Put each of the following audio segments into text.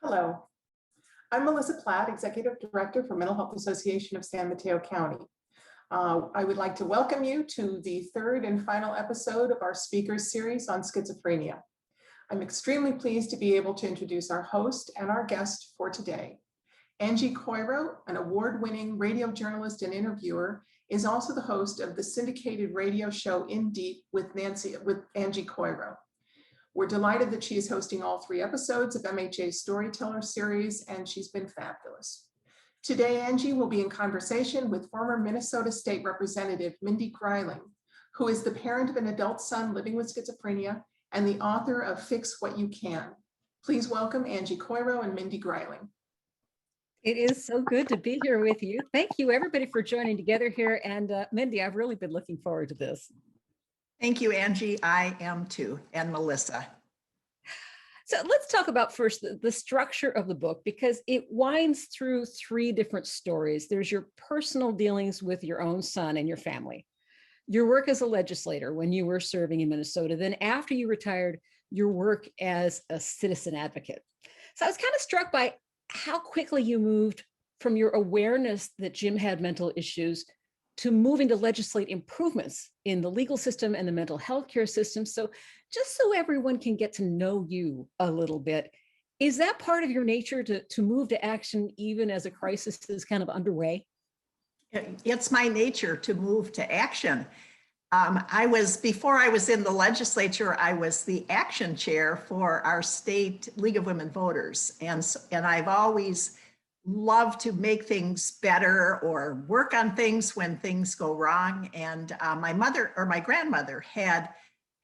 Hello, I'm Melissa Platt, Executive Director for Mental Health Association of San Mateo County. I would like to welcome you to the third and final episode of our speakers series on schizophrenia. I'm extremely pleased to be able to introduce our host and our guest for today. Angie Coiro, an award-winning radio journalist and interviewer, is also the host of the syndicated radio show In Deep with Angie Coiro. We're delighted that she is hosting all 3 episodes of MHA's Storytellers series, and she's been fabulous. Today, Angie will be in conversation with former Minnesota State Representative Mindy Greiling, who is the parent of an adult son living with schizophrenia and the author of Fix What You Can. Please welcome Angie Coiro and Mindy Greiling. It is so good to be here with you. Thank you, everybody, for joining together here. And Mindy, I've really been looking forward to this. Thank you, Angie. I am too, and Melissa. So let's talk about first the structure of the book, because it winds through 3 different stories. There's your personal dealings with your own son and your family, your work as a legislator when you were serving in Minnesota, then after you retired, your work as a citizen advocate. So I was kind of struck by how quickly you moved from your awareness that Jim had mental issues to moving to legislate improvements in the legal system and the mental health care system. So just so everyone can get to know you a little bit, is that part of your nature to move to action even as a crisis is kind of underway? It's my nature to move to action. Before I was in the legislature, I was the action chair for our state League of Women Voters. And I've always loved to make things better or work on things when things go wrong. And my grandmother had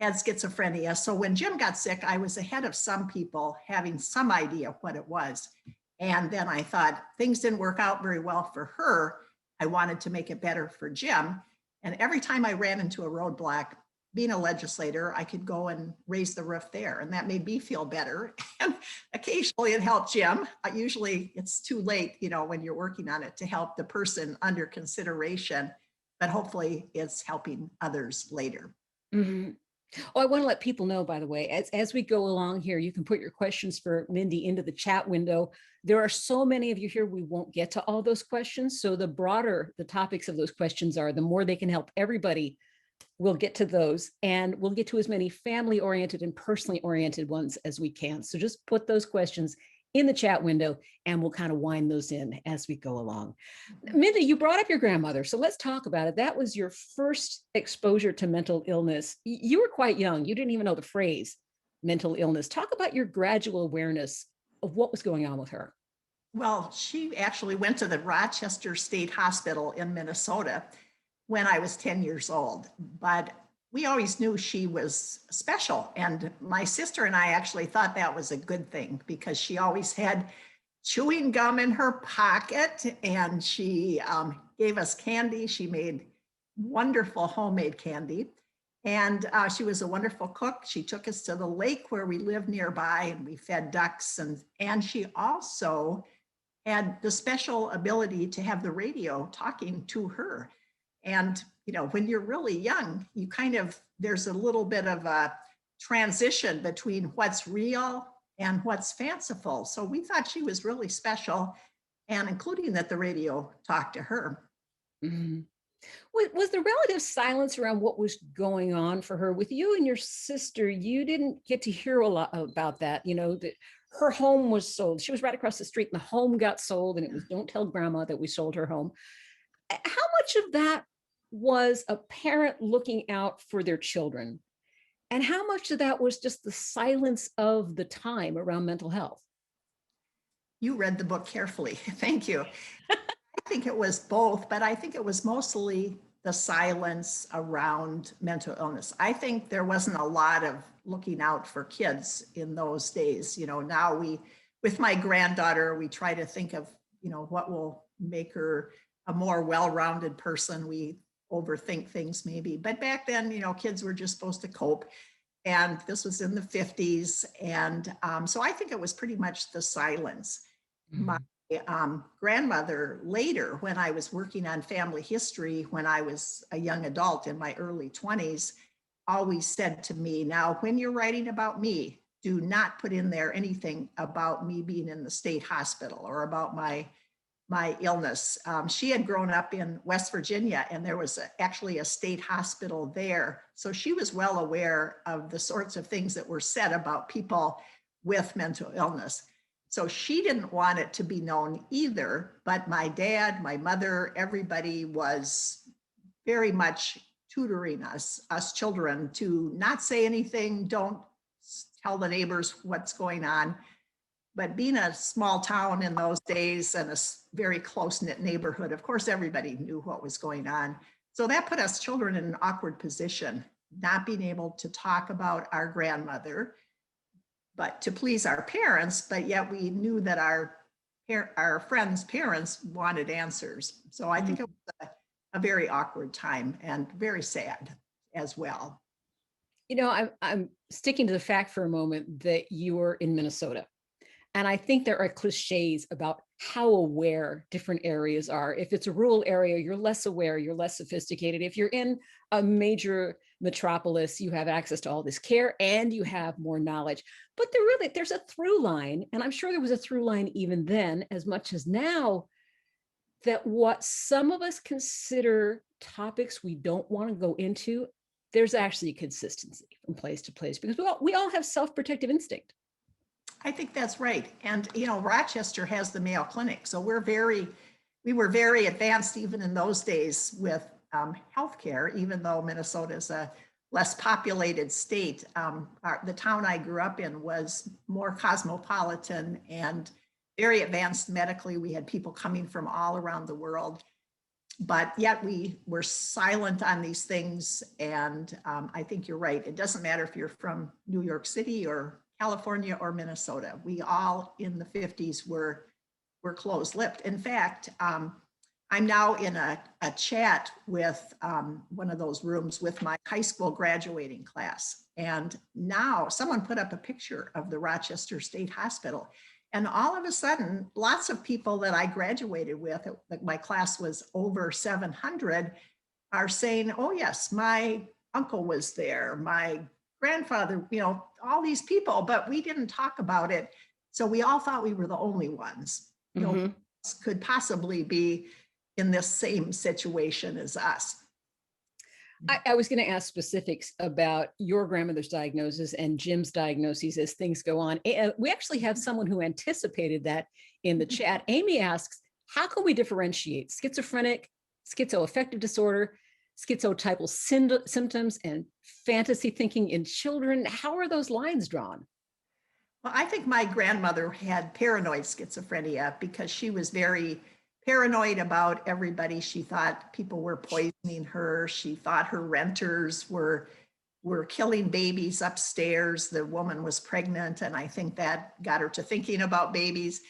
schizophrenia. So when Jim got sick, I was ahead of some people having some idea what it was. And then I thought things didn't work out very well for her. I wanted to make it better for Jim. And every time I ran into a roadblock, being a legislator, I could go and raise the roof there. And that made me feel better. And occasionally it helped Jim. Usually it's too late, when you're working on it to help the person under consideration, but hopefully it's helping others later. Mm-hmm. Oh, I want to let people know, by the way, as we go along here, you can put your questions for Mindy into the chat window. There are so many of you here, we won't get to all those questions. So the broader the topics of those questions are, the more they can help everybody, we'll get to those. And we'll get to as many family-oriented and personally oriented ones as we can. So just put those questions in the chat window and we'll kind of wind those in as we go along. Mindy, you brought up your grandmother, so let's talk about it. That was your first exposure to mental illness. You were quite young. You didn't even know the phrase mental illness. Talk about your gradual awareness of what was going on with her. Well, she actually went to the Rochester State Hospital in Minnesota when I was 10 years old, but we always knew she was special. And my sister and I actually thought that was a good thing because she always had chewing gum in her pocket and she gave us candy. She made wonderful homemade candy. And she was a wonderful cook. She took us to the lake where we lived nearby and we fed ducks. And she also had the special ability to have the radio talking to her. And when you're really young, there's a little bit of a transition between what's real and what's fanciful. So we thought she was really special, and including that the radio talked to her. Mm-hmm. Was the relative silence around what was going on for her? With you and your sister, you didn't get to hear a lot about that. That her home was sold. She was right across the street and the home got sold, and it was, don't tell grandma that we sold her home. How much of that was a parent looking out for their children? And how much of that was just the silence of the time around mental health? You read the book carefully. Thank you. I think it was both, but I think it was mostly the silence around mental illness. I think there wasn't a lot of looking out for kids in those days. Now with my granddaughter, we try to think of, what will make her a more well-rounded person. We overthink things maybe, but back then, kids were just supposed to cope. And this was in the 50s. And so I think it was pretty much the silence. Mm-hmm. My grandmother later, when I was working on family history, when I was a young adult in my early 20s, always said to me, now, when you're writing about me, do not put in there anything about me being in the state hospital or about my illness. She had grown up in West Virginia, and there was actually a state hospital there. So she was well aware of the sorts of things that were said about people with mental illness. So she didn't want it to be known either, but my dad, my mother, everybody was very much tutoring us children to not say anything, don't tell the neighbors what's going on. But being a small town in those days and a very close-knit neighborhood, of course, everybody knew what was going on. So that put us children in an awkward position, not being able to talk about our grandmother, but to please our parents, but yet we knew that our friends' parents wanted answers. So I think it was a very awkward time and very sad as well. You know, I'm sticking to the fact for a moment that you were in Minnesota. And I think there are cliches about how aware different areas are. If it's a rural area, you're less aware, you're less sophisticated. If you're in a major metropolis, you have access to all this care and you have more knowledge. But there's a through line, and I'm sure there was a through line even then, as much as now, that what some of us consider topics we don't want to go into, there's actually consistency from place to place, because we all have self-protective instinct. I think that's right. And, you know, Rochester has the Mayo Clinic. So we were very advanced even in those days with healthcare, even though Minnesota is a less populated state. The town I grew up in was more cosmopolitan and very advanced medically. We had people coming from all around the world, but yet we were silent on these things. And I think you're right. It doesn't matter if you're from New York City or California or Minnesota. We all in the 50s were closed-lipped. In fact, I'm now in a chat with one of those rooms with my high school graduating class. And now someone put up a picture of the Rochester State Hospital. And all of a sudden, lots of people that I graduated with, like my class was over 700, are saying, oh yes, my uncle was there, my grandfather, you know, all these people, but we didn't talk about it. So we all thought we were the only ones, you know, could possibly be in this same situation as us. I was going to ask specifics about your grandmother's diagnosis and Jim's diagnoses as things go on. We actually have someone who anticipated that in the chat. Amy asks, how can we differentiate schizophrenic, schizoaffective disorder, schizotypal symptoms, and fantasy thinking in children? How are those lines drawn? Well, I think my grandmother had paranoid schizophrenia because she was very paranoid about everybody. She thought people were poisoning her. She thought her renters were killing babies upstairs. The woman was pregnant, and I think that got her to thinking about babies.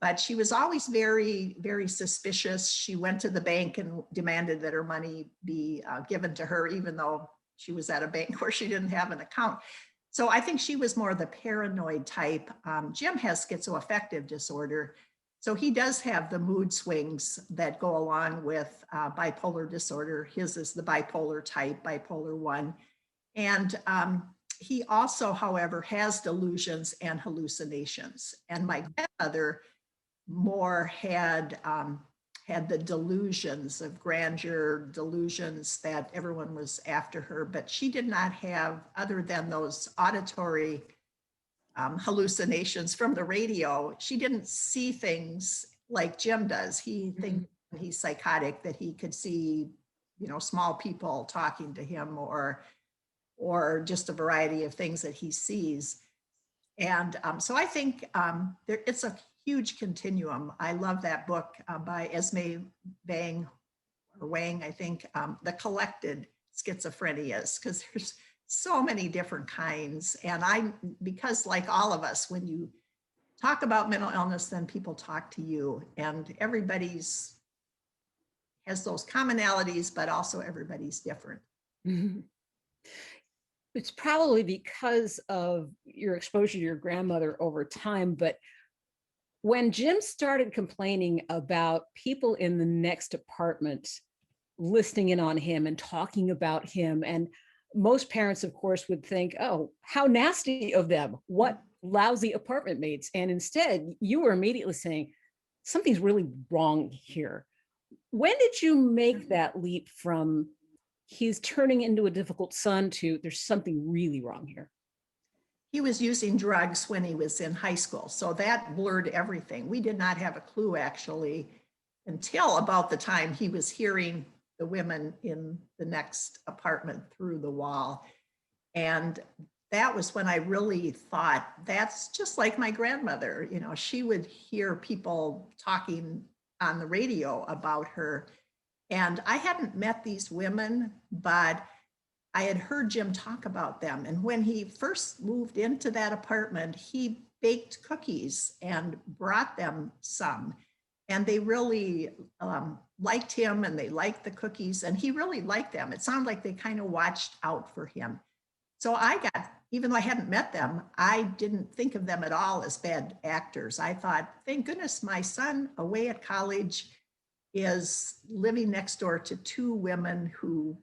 But she was always very, very suspicious. She went to the bank and demanded that her money be given to her, even though she was at a bank where she didn't have an account. So I think she was more the paranoid type. Jim has schizoaffective disorder. So he does have the mood swings that go along with bipolar disorder. His is the bipolar type, bipolar 1. And he also, however, has delusions and hallucinations. And my grandmother more had the delusions of grandeur, delusions that everyone was after her, but she did not have, other than those auditory hallucinations from the radio, she didn't see things like Jim does. He thinks he's psychotic, that he could see, you know, small people talking to him or just a variety of things that he sees. And so I think it's a huge continuum. I love that book by Esme Wang, I think, The Collected Schizophrenias, because there's so many different kinds. And because like all of us, when you talk about mental illness, then people talk to you, and everybody's has those commonalities, but also everybody's different. Mm-hmm. It's probably because of your exposure to your grandmother over time, but when Jim started complaining about people in the next apartment listening in on him and talking about him and most parents, of course, would think, oh, how nasty of them. What lousy apartment mates. And instead, you were immediately saying, something's really wrong here. When did you make that leap from he's turning into a difficult son to there's something really wrong here? He was using drugs when he was in high school. So that blurred everything. We did not have a clue actually until about the time he was hearing the women in the next apartment through the wall. And that was when I really thought, that's just like my grandmother. You know, she would hear people talking on the radio about her. And I hadn't met these women, but I had heard Jim talk about them. And when he first moved into that apartment, he baked cookies and brought them some. And they really liked him and they liked the cookies and he really liked them. It sounded like they kind of watched out for him. So I got, even though I hadn't met them, I didn't think of them at all as bad actors. I thought, thank goodness my son away at college is living next door to two women who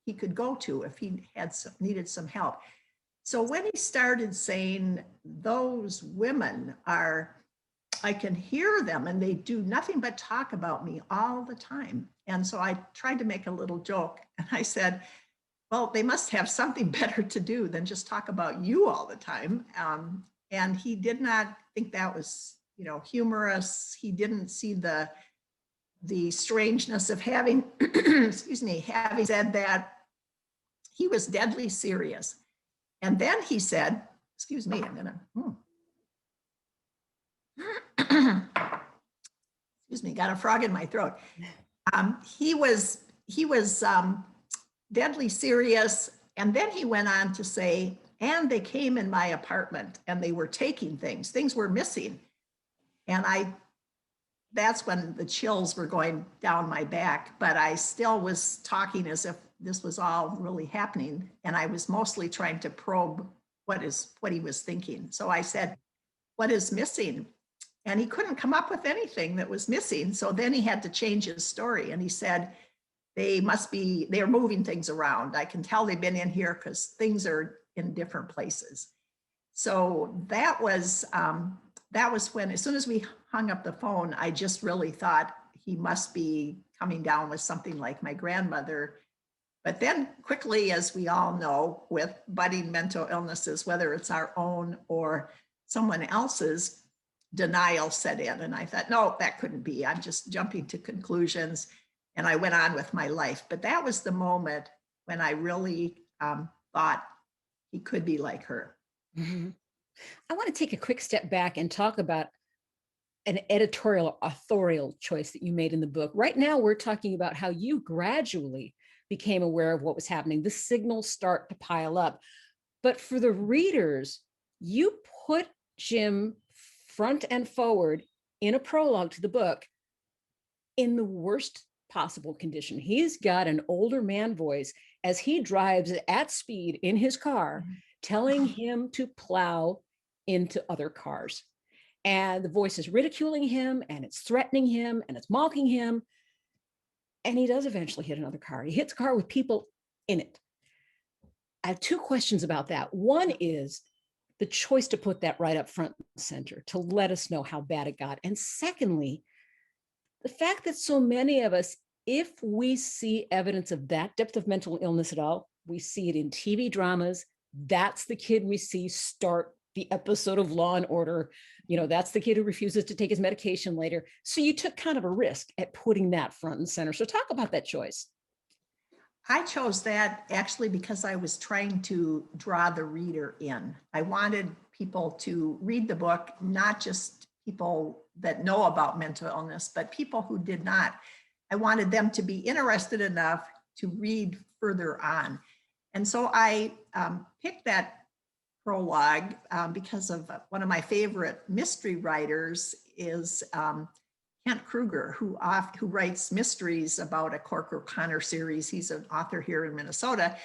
he could go to if he had needed some help. So when he started saying those women are, I can hear them and they do nothing but talk about me all the time. And so I tried to make a little joke and I said, well, they must have something better to do than just talk about you all the time. And he did not think that was, you know, humorous. He didn't see the strangeness of having, excuse me, having said that. He was deadly serious. And then he said, excuse me, I'm gonna, excuse me, got a frog in my throat. He was deadly serious. And then he went on to say, and they came in my apartment and they were taking things were missing. And that's when the chills were going down my back, but I still was talking as if this was all really happening. And I was mostly trying to probe what he was thinking. So I said, what is missing? And he couldn't come up with anything that was missing. So then he had to change his story. And he said, they're moving things around. I can tell they've been in here because things are in different places. So that was when, as soon as we hung up the phone, I just really thought he must be coming down with something like my grandmother. But then quickly, as we all know, with budding mental illnesses, whether it's our own or someone else's, denial set in. And I thought, no, that couldn't be. I'm just jumping to conclusions. And I went on with my life. But that was the moment when I really thought he could be like her. Mm-hmm. I want to take a quick step back and talk about an editorial authorial choice that you made in the book. Right now, we're talking about how you gradually became aware of what was happening. The signals start to pile up. But for the readers, you put Jim front and forward in a prologue to the book in the worst possible condition. He's got an older man voice as he drives at speed in his car, telling him to plow into other cars. And the voice is ridiculing him and it's threatening him and it's mocking him. And he does eventually hit another car. He hits a car with people in it. I have two questions about that. One is the choice to put that right up front and center, to let us know how bad it got. And secondly, the fact that so many of us, if we see evidence of that depth of mental illness at all, we see it in TV dramas. That's the kid we see start the episode of Law and Order. You know, that's the kid who refuses to take his medication later. So you took kind of a risk at putting that front and center. So talk about that choice. I chose that actually because I was trying to draw the reader in. I wanted people to read the book, not just people that know about mental illness, but people who did not. I wanted them to be interested enough to read further on. And so I picked that prologue because of one of my favorite mystery writers is Kent Kruger, who writes mysteries about a Corker Connor series. He's an author here in Minnesota,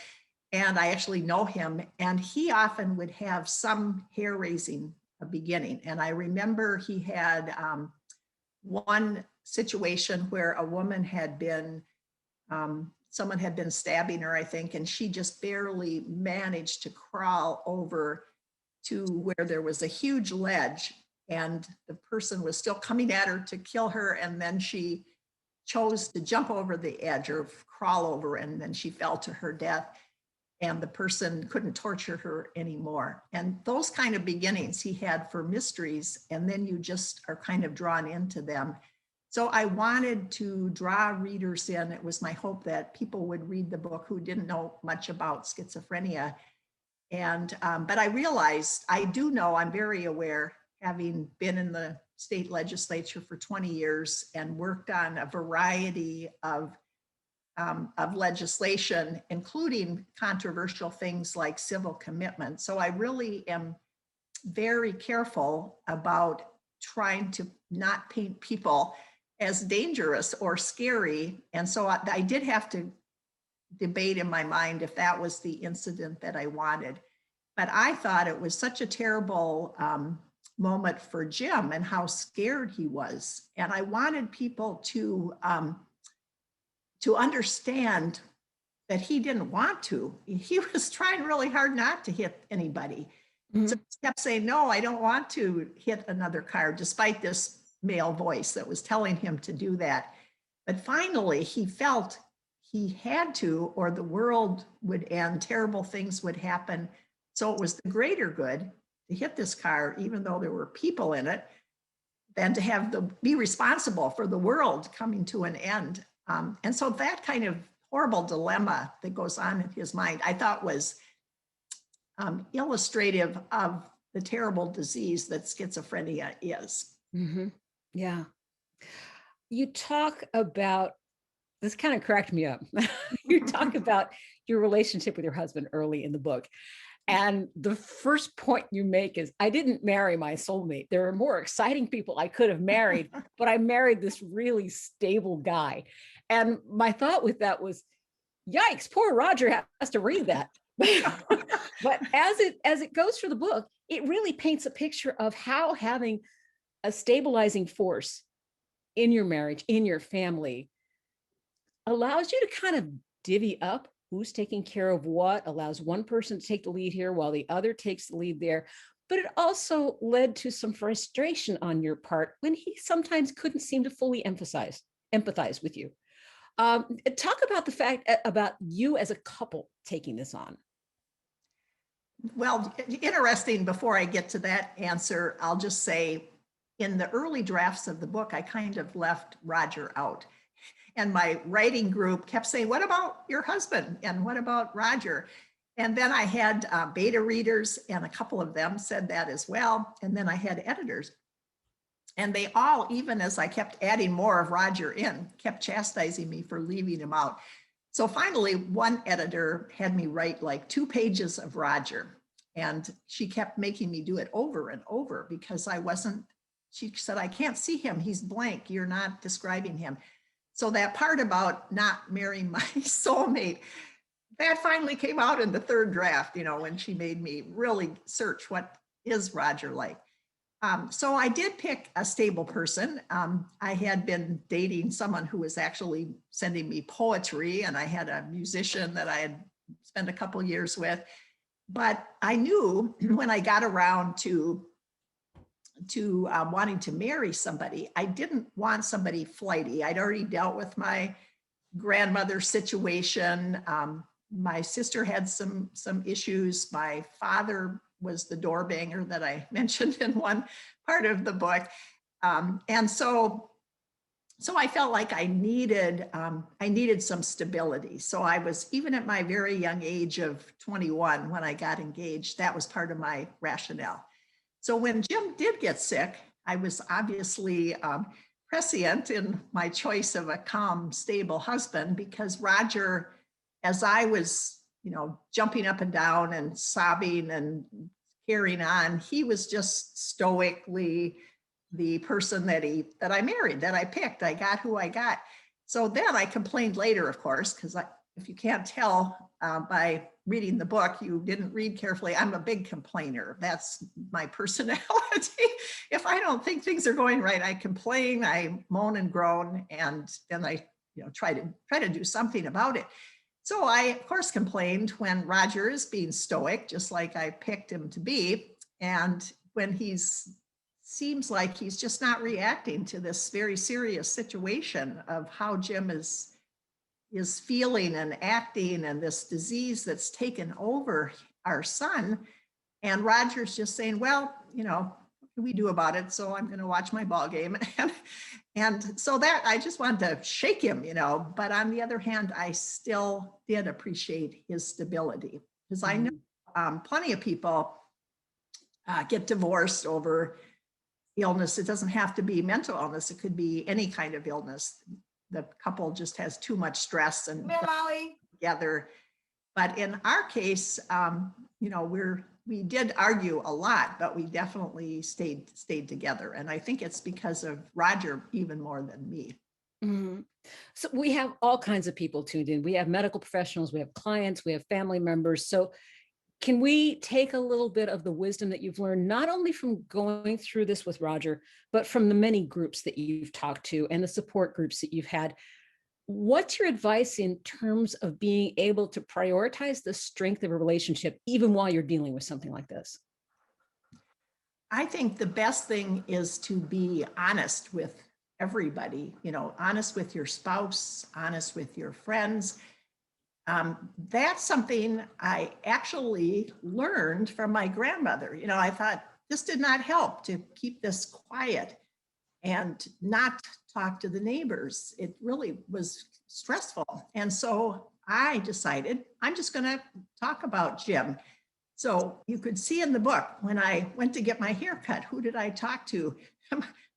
and I actually know him. And he often would have some hair-raising beginning. And I remember he had one situation where a woman had been someone had been stabbing her, I think, and she just barely managed to crawl over to where there was a huge ledge, and the person was still coming at her to kill her, and then she chose to jump over the edge or crawl over, and then she fell to her death, and the person couldn't torture her anymore. And those kind of beginnings he had for mysteries, and then you just are kind of drawn into them. So I wanted to draw readers in. It was my hope that people would read the book who didn't know much about schizophrenia. And, but I realized, I do know, I'm very aware, having been in the state legislature for 20 years and worked on a variety of legislation, including controversial things like civil commitment. So I really am very careful about trying to not paint people as dangerous or scary. And so I did have to debate in my mind if that was the incident that I wanted. But I thought it was such a terrible moment for Jim and how scared he was. And I wanted people to understand that he didn't want to. He was trying really hard not to hit anybody. Mm-hmm. So he kept saying, no, I don't want to hit another car, despite this male voice that was telling him to do that. But finally, he felt he had to, or the world would end, terrible things would happen. So it was the greater good to hit this car, even though there were people in it, than to have be responsible for the world coming to an end. And so that kind of horrible dilemma that goes on in his mind, I thought was illustrative of the terrible disease that schizophrenia is. Mm-hmm. Yeah. You talk about, this kind of cracked me up. You talk about your relationship with your husband early in the book. And the first point you make is, I didn't marry my soulmate. There are more exciting people I could have married, but I married this really stable guy. And my thought with that was, yikes, poor Roger has to read that. But as it goes through the book, it really paints a picture of how having a stabilizing force in your marriage, in your family, allows you to kind of divvy up who's taking care of what, allows one person to take the lead here while the other takes the lead there. But it also led to some frustration on your part when he sometimes couldn't seem to fully empathize with you. Talk about the fact about you as a couple taking this on. Well, interesting, before I get to that answer, I'll just say, in the early drafts of the book, I kind of left Roger out. And my writing group kept saying, what about your husband? And what about Roger? And then I had beta readers, and a couple of them said that as well. And then I had editors. And they all, even as I kept adding more of Roger in, kept chastising me for leaving him out. So finally, one editor had me write like 2 pages of Roger. And she kept making me do it over and over because she said, I can't see him. He's blank. You're not describing him. So that part about not marrying my soulmate, that finally came out in the 3rd draft, when she made me really search what is Roger like. So I did pick a stable person. I had been dating someone who was actually sending me poetry, and I had a musician that I had spent a couple years with. But I knew when I got around to wanting to marry somebody, I didn't want somebody flighty. I'd already dealt with my grandmother's situation. My sister had some issues. My father was the door banger that I mentioned in one part of the book. And so I felt like I needed some stability. So I was, even at my very young age of 21, when I got engaged, that was part of my rationale. So when Jim did get sick, I was obviously prescient in my choice of a calm, stable husband, because Roger, as I was, jumping up and down and sobbing and carrying on, he was just stoically the person that I married, that I picked. I got who I got. So then I complained later, of course, because if you can't tell by reading the book, you didn't read carefully. I'm a big complainer. That's my personality. If I don't think things are going right, I complain, I moan and groan, and then I try to do something about it. So I, of course, complained when Roger is being stoic, just like I picked him to be. And when seems like he's just not reacting to this very serious situation of how Jim is feeling and acting, and this disease that's taken over our son. And Roger's just saying, well, what can we do about it? So I'm going to watch my ball game. And so that I just wanted to shake him, but on the other hand, I still did appreciate his stability, because I know plenty of people get divorced over illness. It doesn't have to be mental illness. It could be any kind of illness. The couple just has too much stress and together. But in our case, we did argue a lot, but we definitely stayed together. And I think it's because of Roger even more than me. Mm-hmm. So we have all kinds of people tuned in. We have medical professionals, we have clients, we have family members. So can we take a little bit of the wisdom that you've learned, not only from going through this with Roger, but from the many groups that you've talked to and the support groups that you've had? What's your advice in terms of being able to prioritize the strength of a relationship, even while you're dealing with something like this? I think the best thing is to be honest with everybody, honest with your spouse, honest with your friends. That's something I actually learned from my grandmother. I thought this did not help to keep this quiet and not talk to the neighbors. It really was stressful. And so I decided I'm just going to talk about Jim. So you could see in the book, when I went to get my hair cut, who did I talk to?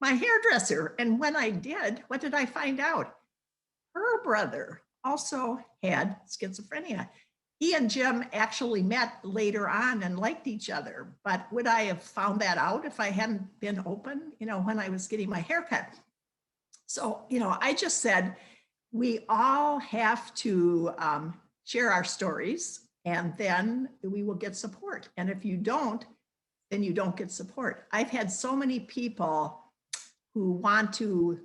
My hairdresser. And when I did, what did I find out? Her brother also had schizophrenia. He and Jim actually met later on and liked each other. But would I have found that out if I hadn't been open, when I was getting my haircut? So, I just said, we all have to share our stories, and then we will get support. And if you don't, then you don't get support. I've had so many people who want to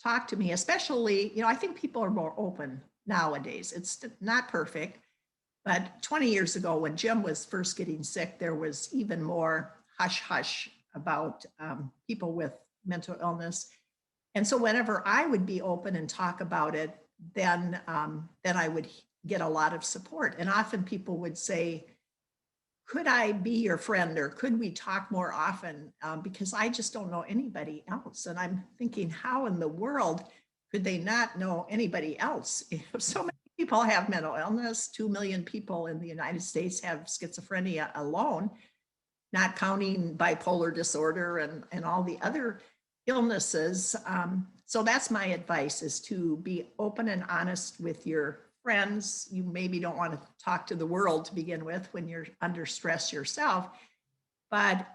talk to me, especially, I think people are more open nowadays. It's not perfect. But 20 years ago, when Jim was first getting sick, there was even more hush hush about people with mental illness. And so whenever I would be open and talk about it, then I would get a lot of support. And often people would say, could I be your friend, or could we talk more often? Because I just don't know anybody else. And I'm thinking, how in the world could they not know anybody else? If so many people have mental illness, 2 million people in the United States have schizophrenia alone, not counting bipolar disorder and all the other illnesses. So that's my advice, is to be open and honest with your friends. You maybe don't want to talk to the world to begin with when you're under stress yourself, but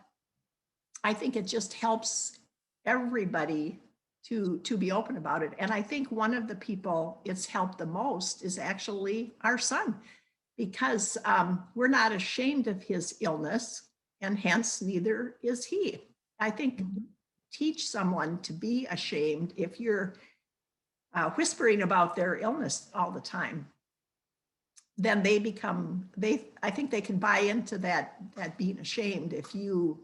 I think it just helps everybody to be open about it. And I think one of the people it's helped the most is actually our son, because we're not ashamed of his illness, and hence neither is he. I think teach someone to be ashamed if you're whispering about their illness all the time, then I think they can buy into that being ashamed if you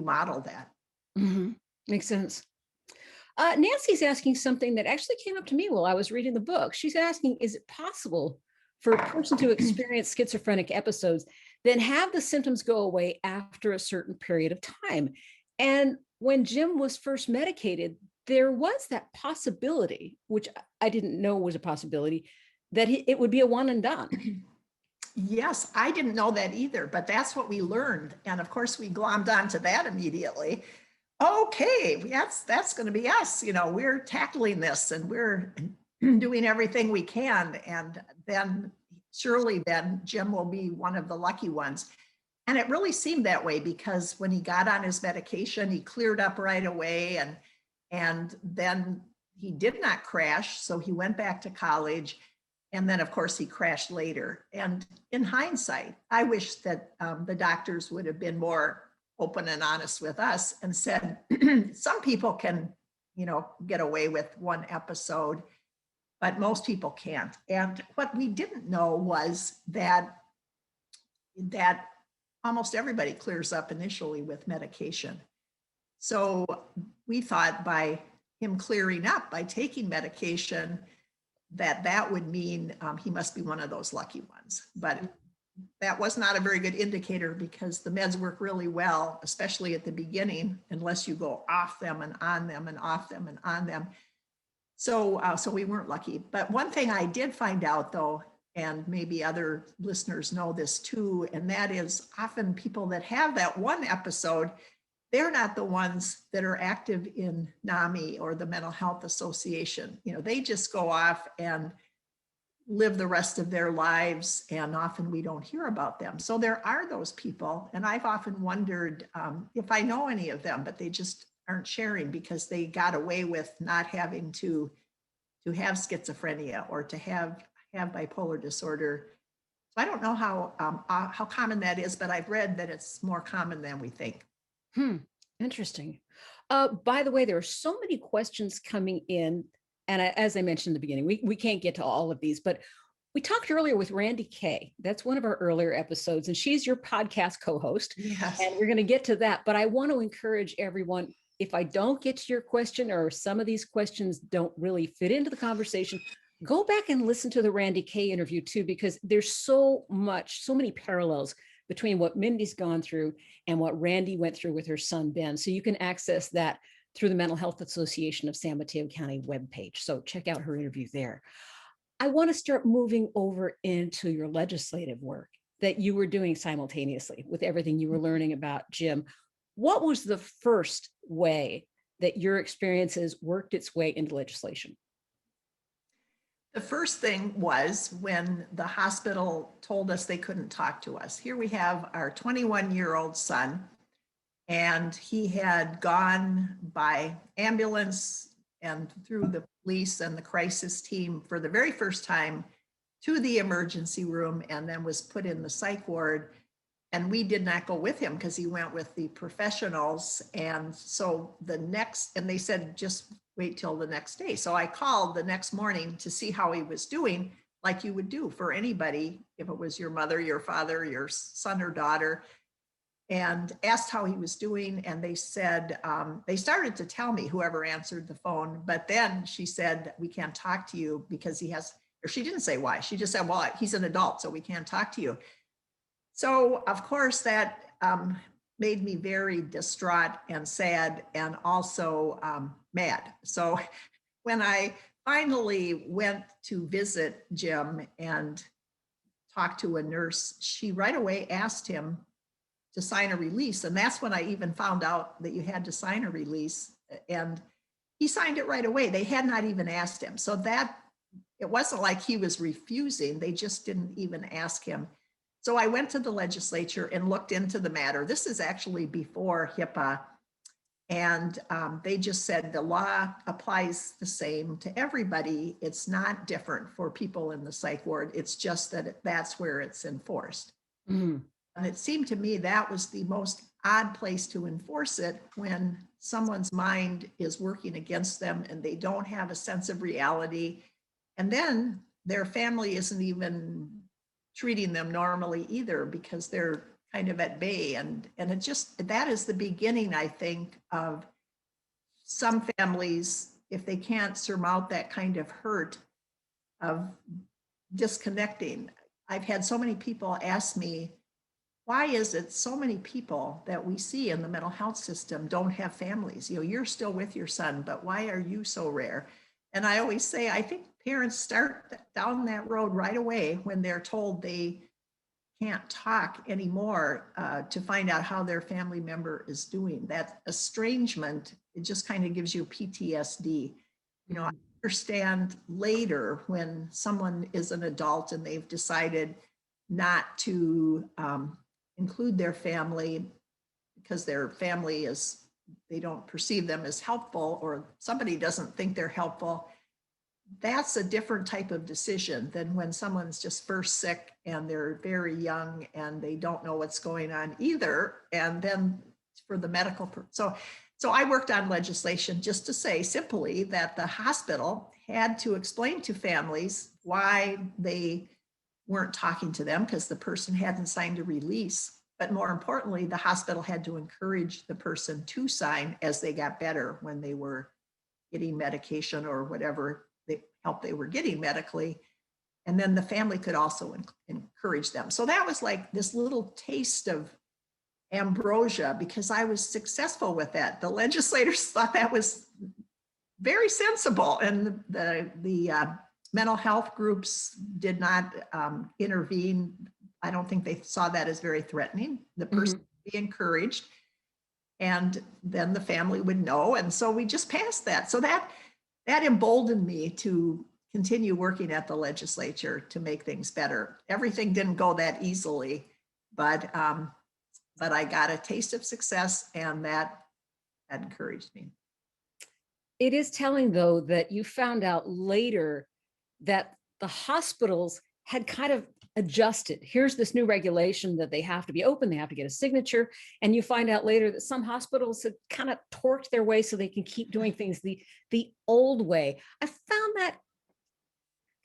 model that. Mm-hmm. Makes sense. Nancy's asking something that actually came up to me while I was reading the book. She's asking, is it possible for a person to experience schizophrenic episodes, then have the symptoms go away after a certain period of time? And when Jim was first medicated, there was that possibility, which I didn't know was a possibility, that it would be a one and done. Yes, I didn't know that either, but that's what we learned. And of course, we glommed onto that immediately. Okay, that's going to be us. We're tackling this and we're doing everything we can. And then surely then Jim will be one of the lucky ones. And it really seemed that way, because when he got on his medication, he cleared up right away. And then he did not crash. So he went back to college. And then, of course, he crashed later. And in hindsight, I wish that the doctors would have been more open and honest with us and said, some people can, get away with one episode, but most people can't. And what we didn't know was that almost everybody clears up initially with medication. So we thought by him clearing up by taking medication, that would mean he must be one of those lucky ones. But that was not a very good indicator because the meds work really well, especially at the beginning, unless you go off them and on them and off them and on them. So we weren't lucky. But one thing I did find out though, and maybe other listeners know this too, and that is often people that have that one episode, they're not the ones that are active in NAMI or the Mental Health Association. You know, they just go off and live the rest of their lives, and often we don't hear about them. So there are those people, and I've often wondered if I know any of them, but they just aren't sharing because they got away with not having to have schizophrenia or to have bipolar disorder. So I don't know how common that is, but I've read that it's more common than we think. Interesting. By the way, there are so many questions coming in. And as I mentioned in the beginning, we can't get to all of these, but we talked earlier with Randy Kay. That's one of our earlier episodes, and she's your podcast co-host. Yes. And we're going to get to that. But I want to encourage everyone, if I don't get to your question or some of these questions don't really fit into the conversation, go back and listen to the Randy Kay interview too, because there's so many parallels between what Mindy's gone through and what Randy went through with her son, Ben. So you can access that through the Mental Health Association of San Mateo County webpage. So check out her interview there. I want to start moving over into your legislative work that you were doing simultaneously with everything you were learning about Jim. What was the first way that your experiences worked its way into legislation? The first thing was when the hospital told us they couldn't talk to us. Here we have our 21-year-old son, and he had gone by ambulance and through the police and the crisis team for the very first time to the emergency room, and then was put in the psych ward. And we did not go with him because he went with the professionals. And so and they said, just wait till the next day. So I called the next morning to see how he was doing, like you would do for anybody, if it was your mother, your father, your son or daughter, and asked how he was doing. And they said, they started to tell me, whoever answered the phone, but then she said, we can't talk to you because he has, or she didn't say why. She just said, well, he's an adult, so we can't talk to you. So of course that made me very distraught and sad and also mad. So when I finally went to visit Jim and talked to a nurse, she right away asked him to sign a release. And that's when I even found out that you had to sign a release. And he signed it right away. They had not even asked him. So that it wasn't like he was refusing. They just didn't even ask him. So I went to the legislature and looked into the matter. This is actually before HIPAA. And they just said the law applies the same to everybody. It's not different for people in the psych ward. It's just that that's where it's enforced. Mm-hmm. And it seemed to me that was the most odd place to enforce it, when someone's mind is working against them and they don't have a sense of reality. And then their family isn't even treating them normally either, because they're kind of at bay. And it just, that is the beginning, I think, of some families, if they can't surmount that kind of hurt of disconnecting. I've had so many people ask me, why is it so many people that we see in the mental health system don't have families? You know, you're still with your son, but why are you so rare? And I always say, I think parents start down that road right away when they're told they can't talk anymore to find out how their family member is doing. That estrangement, it just kind of gives you PTSD. You know, I understand later when someone is an adult and they've decided not to include their family because their family is, they don't perceive them as helpful, or somebody doesn't think they're helpful. That's a different type of decision than when someone's just first sick and they're very young and they don't know what's going on either. And then for the medical, so So I worked on legislation just to say simply that the hospital had to explain to families why they weren't talking to them because the person hadn't signed a release. But more importantly, the hospital had to encourage the person to sign as they got better when they were getting medication or whatever help they were getting medically. And then the family could also encourage them. So that was like this little taste of ambrosia because I was successful with that. The legislators thought that was very sensible, and the mental health groups did not intervene. I don't think they saw that as very threatening. The person would be encouraged, and then the family would know. And so we just passed that. So that emboldened me to continue working at the legislature to make things better. Everything didn't go that easily, but I got a taste of success, and that encouraged me. It is telling, though, that you found out later that the hospitals had kind of adjusted. Here's this new regulation that they have to be open, they have to get a signature. And you find out later that some hospitals had kind of torqued their way so they can keep doing things the old way. I found that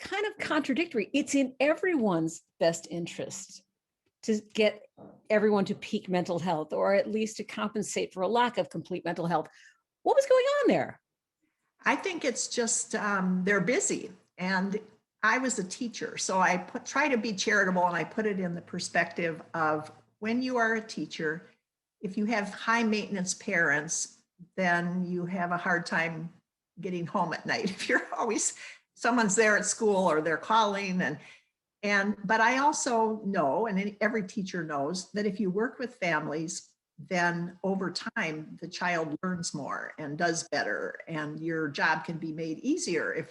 kind of contradictory. It's in everyone's best interest to get everyone to peak mental health, or at least to compensate for a lack of complete mental health. What was going on there? I think it's just they're busy. And I was a teacher, so I try to be charitable, and I put it in the perspective of when you are a teacher, if you have high maintenance parents, then you have a hard time getting home at night. If you're always, someone's there at school or they're calling, but I also know, and every teacher knows, that if you work with families, then over time, the child learns more and does better, and your job can be made easier if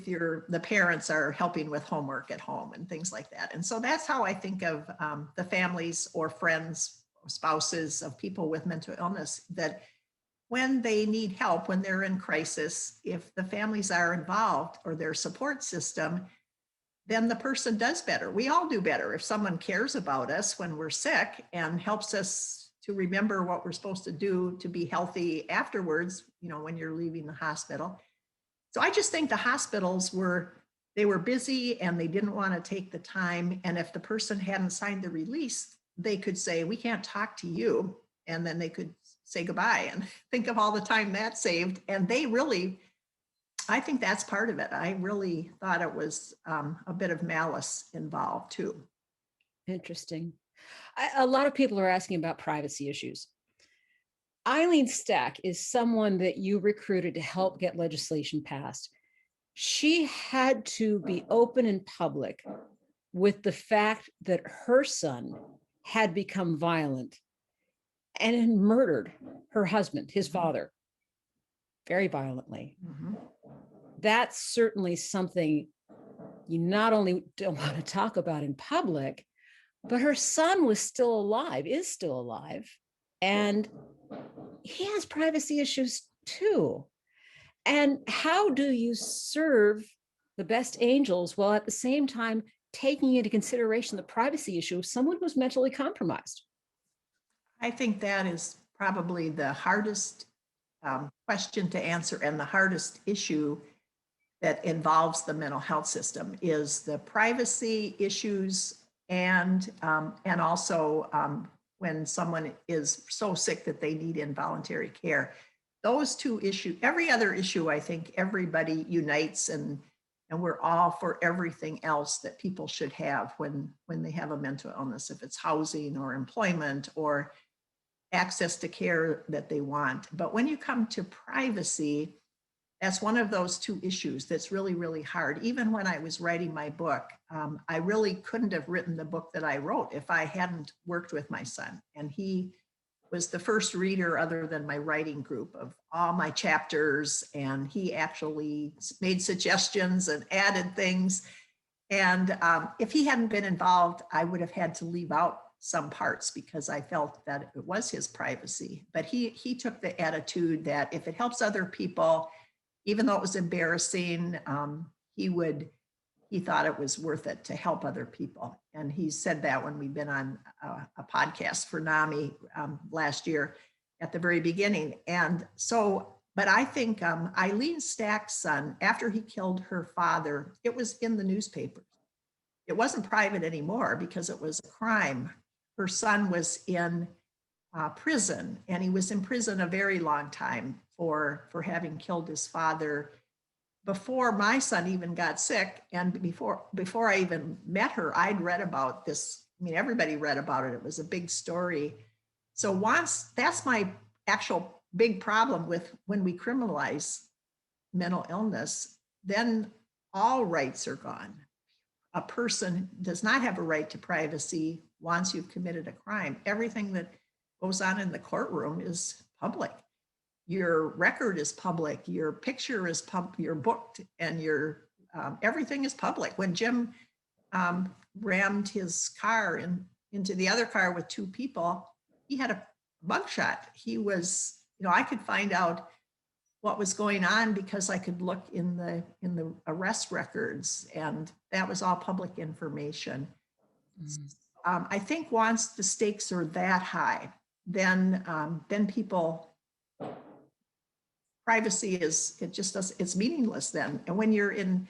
the parents are helping with homework at home and things like that. And so that's how I think of the families or friends or spouses of people with mental illness, that when they need help, when they're in crisis, if the families are involved or their support system, then the person does better. We all do better if someone cares about us when we're sick and helps us to remember what we're supposed to do to be healthy afterwards, when you're leaving the hospital. So I just think the hospitals were busy and they didn't want to take the time. And if the person hadn't signed the release, they could say, we can't talk to you. And then they could say goodbye, and think of all the time that saved. And I think that's part of it. I really thought it was a bit of malice involved too. Interesting. A lot of people are asking about privacy issues. Eileen Stack is someone that you recruited to help get legislation passed. She had to be open in public with the fact that her son had become violent and had murdered her husband, his father, very violently. Mm-hmm. That's certainly something you not only don't want to talk about in public, but her son is still alive, and he has privacy issues too. And how do you serve the best angels while at the same time taking into consideration the privacy issue of someone who's mentally compromised? I think that is probably the hardest question to answer, and the hardest issue that involves the mental health system is the privacy issues, and also when someone is so sick that they need involuntary care. Those two issues. Every other issue, I think everybody unites, and we're all for everything else that people should have when they have a mental illness, if it's housing or employment or access to care that they want. But when you come to privacy, that's one of those two issues that's really, really hard. Even when I was writing my book, I really couldn't have written the book that I wrote if I hadn't worked with my son. And he was the first reader, other than my writing group, of all my chapters. And he actually made suggestions and added things. And if he hadn't been involved, I would have had to leave out some parts because I felt that it was his privacy. But he took the attitude that if it helps other people, even though it was embarrassing, he thought it was worth it to help other people. And he said that when we'd been on a podcast for NAMI last year. at the very beginning. And so, but I think Eileen Stack's son, after he killed her father, it was in the newspapers. It wasn't private anymore because it was a crime. Her son was in prison, and he was in prison a very long time for having killed his father before my son even got sick. And before I even met her, I'd read about this. I mean, everybody read about it. It was a big story. So once, that's my actual big problem with when we criminalize mental illness, then all rights are gone. A person does not have a right to privacy once you've committed a crime. Everything that goes on in the courtroom is public. Your record is public, your picture is your booked, and your everything is public. When Jim rammed his car into the other car with two people, he had a mugshot. He was, I could find out what was going on because I could look in the arrest records, and that was all public information. I think once the stakes are that high, then people, privacy it's meaningless then. And when you're in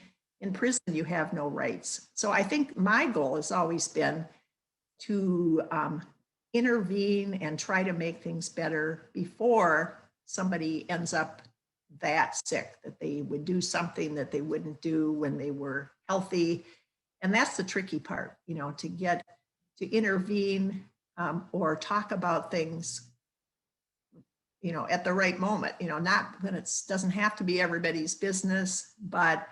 prison, you have no rights. So I think my goal has always been to intervene and try to make things better before somebody ends up that sick that they would do something that they wouldn't do when they were healthy. And that's the tricky part, to intervene or talk about things, at the right moment, not when it doesn't have to be everybody's business, but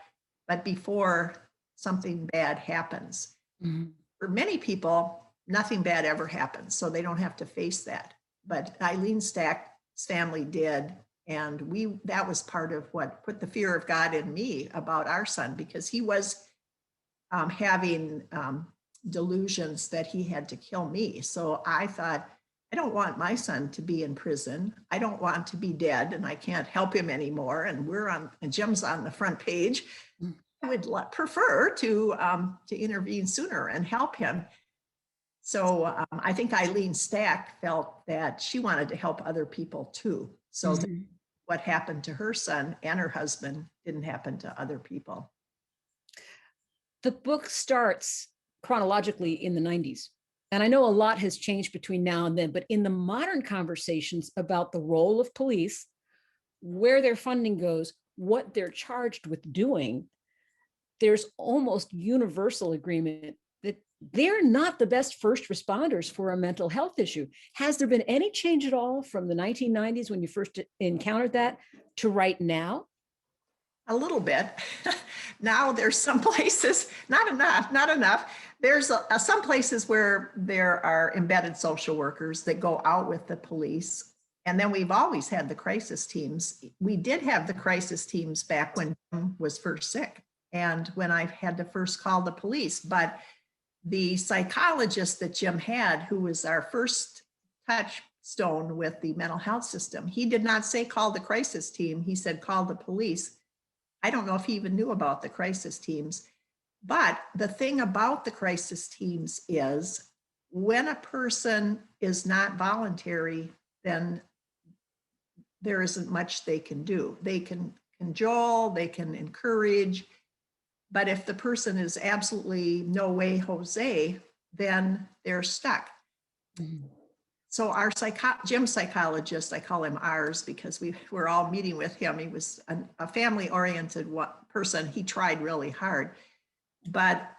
before something bad happens. Mm-hmm. For many people, nothing bad ever happens, so they don't have to face that. But Eileen Stack's family did. And that was part of what put the fear of God in me about our son, because he was having delusions that he had to kill me. So I thought, I don't want my son to be in prison. I don't want to be dead and I can't help him anymore. And Jim's on the front page. I would prefer to intervene sooner and help him. So I think Eileen Stack felt that she wanted to help other people too. So mm-hmm. What happened to her son and her husband didn't happen to other people. The book starts chronologically in the 90s. And I know a lot has changed between now and then, but in the modern conversations about the role of police, where their funding goes, what they're charged with doing, there's almost universal agreement that they're not the best first responders for a mental health issue. Has there been any change at all from the 1990s when you first encountered that to right now? A little bit. Now there's some places, not enough. There's some places where there are embedded social workers that go out with the police. And then we've always had the crisis teams. We did have the crisis teams back when Jim was first sick and when I had to first call the police. But the psychologist that Jim had, who was our first touchstone with the mental health system, he did not say call the crisis team. He said call the police. I don't know if he even knew about the crisis teams. But the thing about the crisis teams is when a person is not voluntary, then there isn't much they can do. They can cajole, they can encourage, but if the person is absolutely no way, Jose, then they're stuck. Mm-hmm. So our Jim psychologist, I call him ours because we're all meeting with him. He was a family-oriented person. He tried really hard, but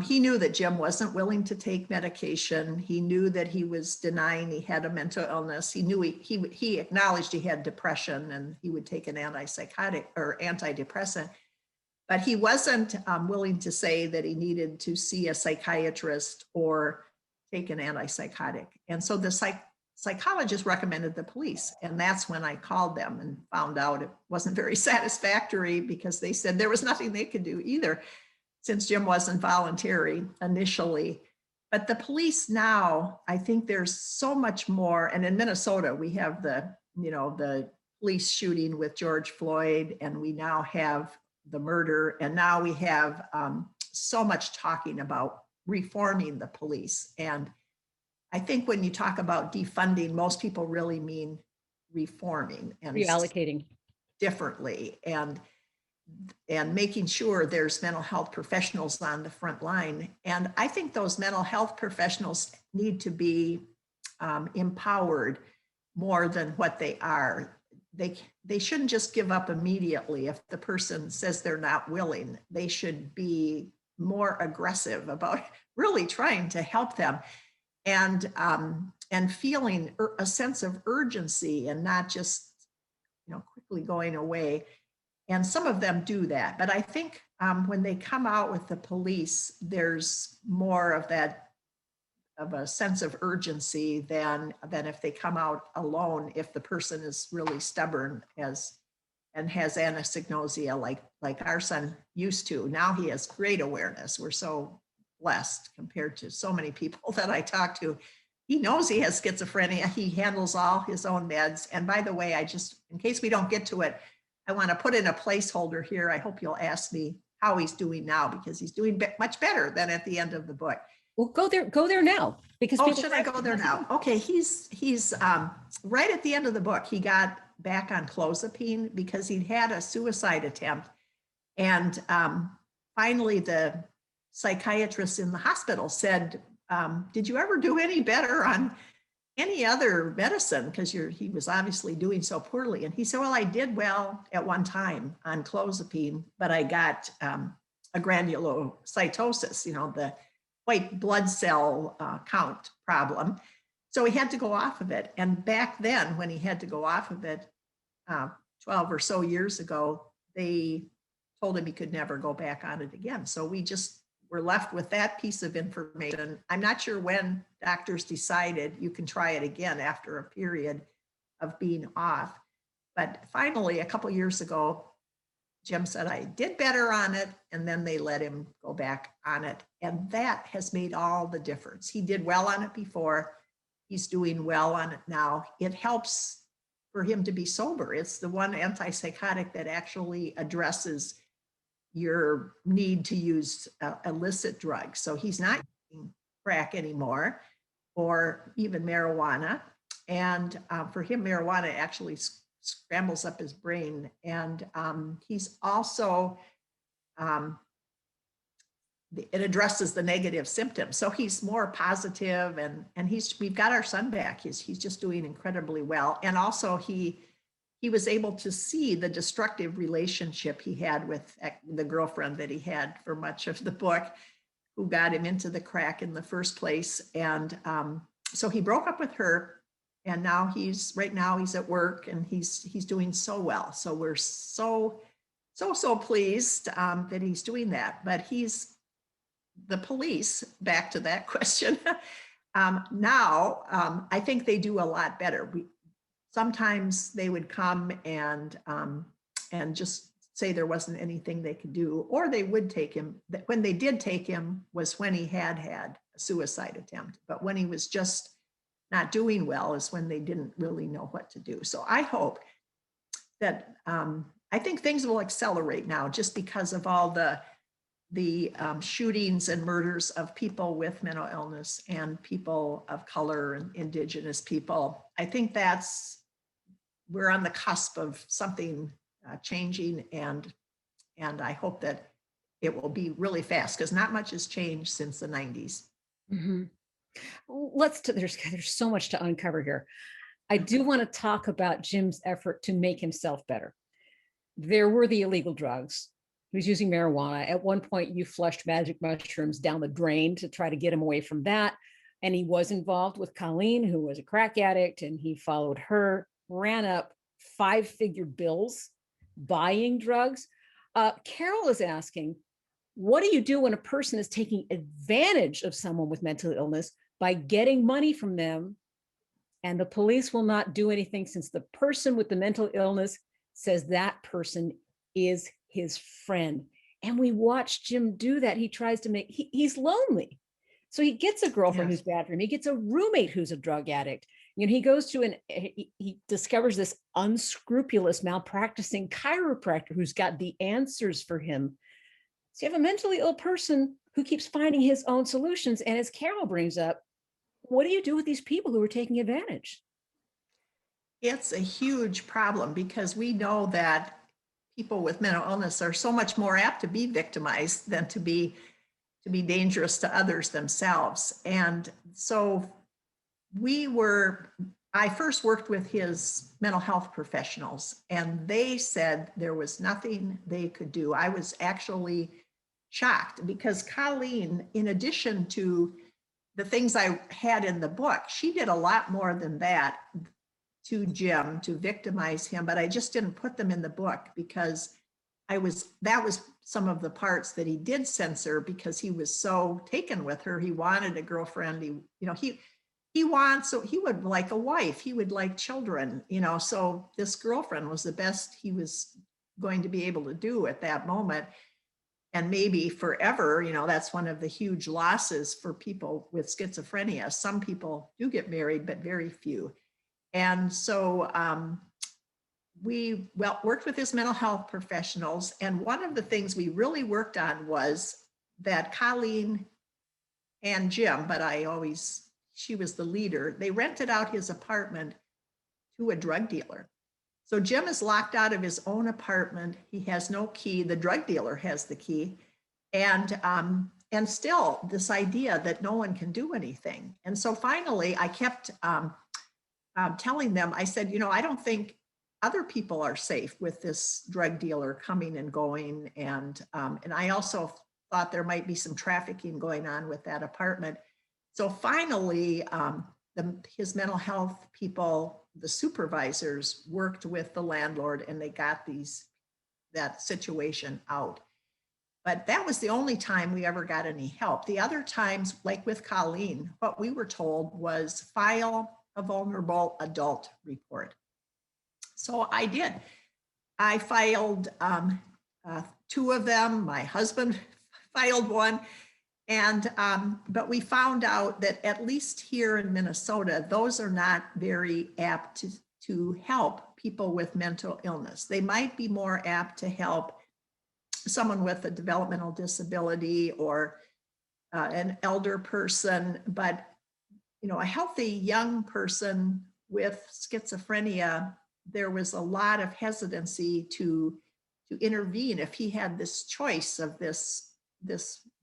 he knew that Jim wasn't willing to take medication. He knew that he was denying he had a mental illness. He knew he acknowledged he had depression and he would take an antipsychotic or antidepressant, but he wasn't willing to say that he needed to see a psychiatrist or take an antipsychotic. And so the psychologist recommended the police. And that's when I called them and found out it wasn't very satisfactory because they said there was nothing they could do either since Jim wasn't voluntary initially. But the police now, I think there's so much more. And in Minnesota, we have the police shooting with George Floyd, and we now have the murder. And now we have so much talking about reforming the police. And I think when you talk about defunding, most people really mean reforming and reallocating differently, and making sure there's mental health professionals on the front line. And I think those mental health professionals need to be empowered more than what they are. They shouldn't just give up immediately if the person says they're not willing. They should be more aggressive about really trying to help them, and feeling a sense of urgency, and not just quickly going away. And some of them do that, but I think when they come out with the police, there's more of a sense of urgency than if they come out alone, if the person is really stubborn and has anosognosia like our son used to. Now he has great awareness. We're so blessed compared to so many people that I talk to. He knows he has schizophrenia. He handles all his own meds. And by the way, in case we don't get to it, I want to put in a placeholder here. I hope you'll ask me how he's doing now, because he's doing much better than at the end of the book. Well, go there now, because should I go there now? Okay, he's right at the end of the book. He got back on clozapine because he'd had a suicide attempt, and finally the psychiatrist in the hospital said, "Did you ever do any better on any other medicine? Because he was obviously doing so poorly." And he said, "Well, I did well at one time on clozapine, but I got a granulocytosis, the white blood cell count problem. So he had to go off of it." And back then, when he had to go off of it 12 or so years ago, they told him he could never go back on it again. So we just were left with that piece of information. I'm not sure when doctors decided you can try it again after a period of being off. But finally, a couple years ago, Jim said, "I did better on it," and then they let him go back on it. And that has made all the difference. He did well on it before. He's doing well on it now. It helps for him to be sober. It's the one antipsychotic that actually addresses your need to use illicit drugs. So he's not using crack anymore, or even marijuana. And for him, marijuana actually scrambles up his brain. And he's also, it addresses the negative symptoms. So he's more positive, and we've got our son back. He's just doing incredibly well. And also he was able to see the destructive relationship he had with the girlfriend that he had for much of the book, who got him into the crack in the first place. And so he broke up with her. And now right now he's at work, and he's doing so well. So we're so pleased that he's doing that. But the police, back to that question, now I think they do a lot better. Sometimes they would come and just say there wasn't anything they could do, or they would take him. When they did take him was when he had a suicide attempt. But when he was just not doing well is when they didn't really know what to do. So I hope that I think things will accelerate now, just because of all the shootings and murders of people with mental illness and people of color and indigenous people. I think we're on the cusp of something changing, and I hope that it will be really fast, because not much has changed since the 90s. Mm-hmm. There's so much to uncover here. I do want to talk about Jim's effort to make himself better. There were the illegal drugs. He was using marijuana. At one point, you flushed magic mushrooms down the drain to try to get him away from that. And he was involved with Colleen, who was a crack addict, and he followed her, ran up 5-figure bills buying drugs. Carol is asking, what do you do when a person is taking advantage of someone with mental illness by getting money from them, and the police will not do anything since the person with the mental illness says that person is his friend? And we watch Jim do that. He tries to he's lonely. So he gets a girlfriend who's bad for him. He gets a roommate who's a drug addict. He goes to he discovers this unscrupulous, malpracticing chiropractor who's got the answers for him. So you have a mentally ill person who keeps finding his own solutions. And as Carol brings up, what do you do with these people who are taking advantage? It's a huge problem because we know that people with mental illness are so much more apt to be victimized than to be dangerous to others themselves. And so I first worked with his mental health professionals, and they said there was nothing they could do. I was actually shocked because Colleen, in addition to the things I had in the book, she did a lot more than that to Jim to victimize him, but I just didn't put them in the book because that was some of the parts that he did censor because he was so taken with her. He wanted a girlfriend. He would like a wife. He would like children, so this girlfriend was the best he was going to be able to do at that moment. And maybe forever, that's one of the huge losses for people with schizophrenia. Some people do get married, but very few. And so we worked with his mental health professionals. And one of the things we really worked on was that Colleen and Jim, but she was the leader, they rented out his apartment to a drug dealer. So Jim is locked out of his own apartment. He has no key. The drug dealer has the key. And still this idea that no one can do anything. And so finally I kept telling them, I said, I don't think other people are safe with this drug dealer coming and going. And I also thought there might be some trafficking going on with that apartment. So finally, his mental health people, the supervisors, worked with the landlord and they got that situation out. But that was the only time we ever got any help. The other times, like with Colleen, what we were told was file a vulnerable adult report. So I did. I filed 2 of them. My husband filed one. But we found out that at least here in Minnesota, those are not very apt to help people with mental illness. They might be more apt to help someone with a developmental disability or an elder person, but a healthy young person with schizophrenia, there was a lot of hesitancy to intervene if he had this choice of this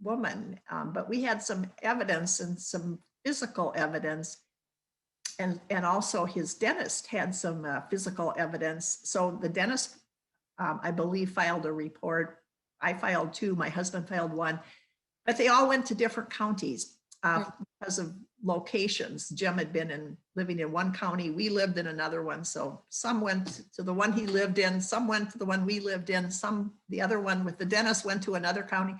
woman. But we had some evidence and some physical evidence, and also his dentist had some physical evidence. So the dentist, I believe, filed a report. I filed 2, my husband filed 1, but they all went to different counties because of locations. Jim had been living in one county, we lived in another one. So some went to the one he lived in, some went to the one we lived in, the other one with the dentist went to another county.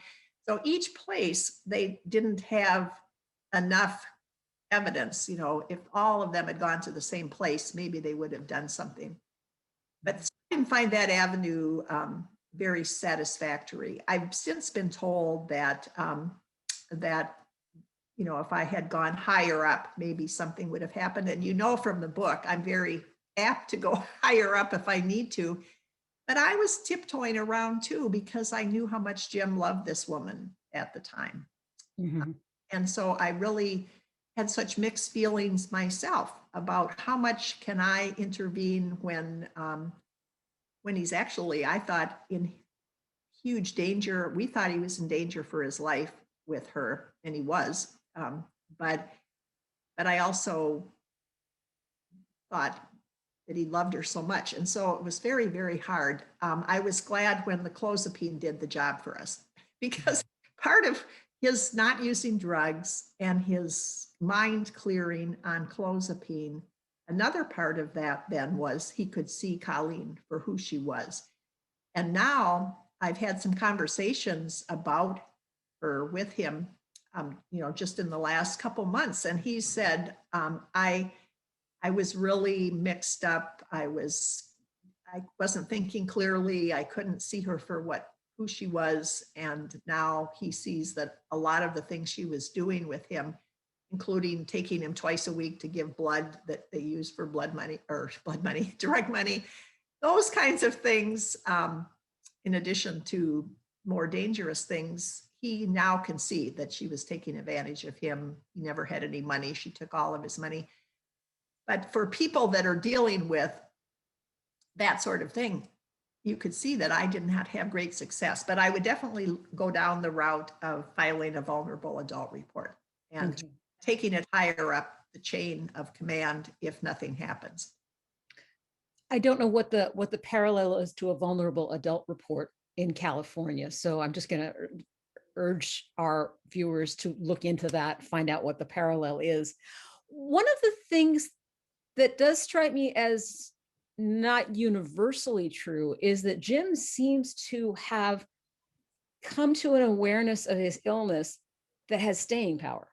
So each place, they didn't have enough evidence. If all of them had gone to the same place, maybe they would have done something. But I didn't find that avenue very satisfactory. I've since been told that if I had gone higher up, maybe something would have happened. And from the book, I'm very apt to go higher up if I need to. But I was tiptoeing around too, because I knew how much Jim loved this woman at the time. Mm-hmm. And so I really had such mixed feelings myself about how much can I intervene when he's actually, I thought, in huge danger. We thought he was in danger for his life with her, and he was. But I also thought that he loved her so much. And so it was very, very hard. I was glad when the clozapine did the job for us, because part of his not using drugs and his mind clearing on clozapine, another part of that then was he could see Colleen for who she was. And now I've had some conversations about her with him, just in the last couple months. And he said, I was really mixed up. I wasn't thinking clearly. I couldn't see her for who she was. And now he sees that a lot of the things she was doing with him, including taking him twice a week to give blood that they use for direct money, those kinds of things, in addition to more dangerous things, he now can see that she was taking advantage of him. He never had any money. She took all of his money. But for people that are dealing with that sort of thing, you could see that I did not have great success, but I would definitely go down the route of filing a vulnerable adult report and taking it higher up the chain of command if nothing happens. I don't know what the parallel is to a vulnerable adult report in California. So I'm just going to urge our viewers to look into that, find out what the parallel is. One of the things that does strike me as not universally true is that Jim seems to have come to an awareness of his illness that has staying power.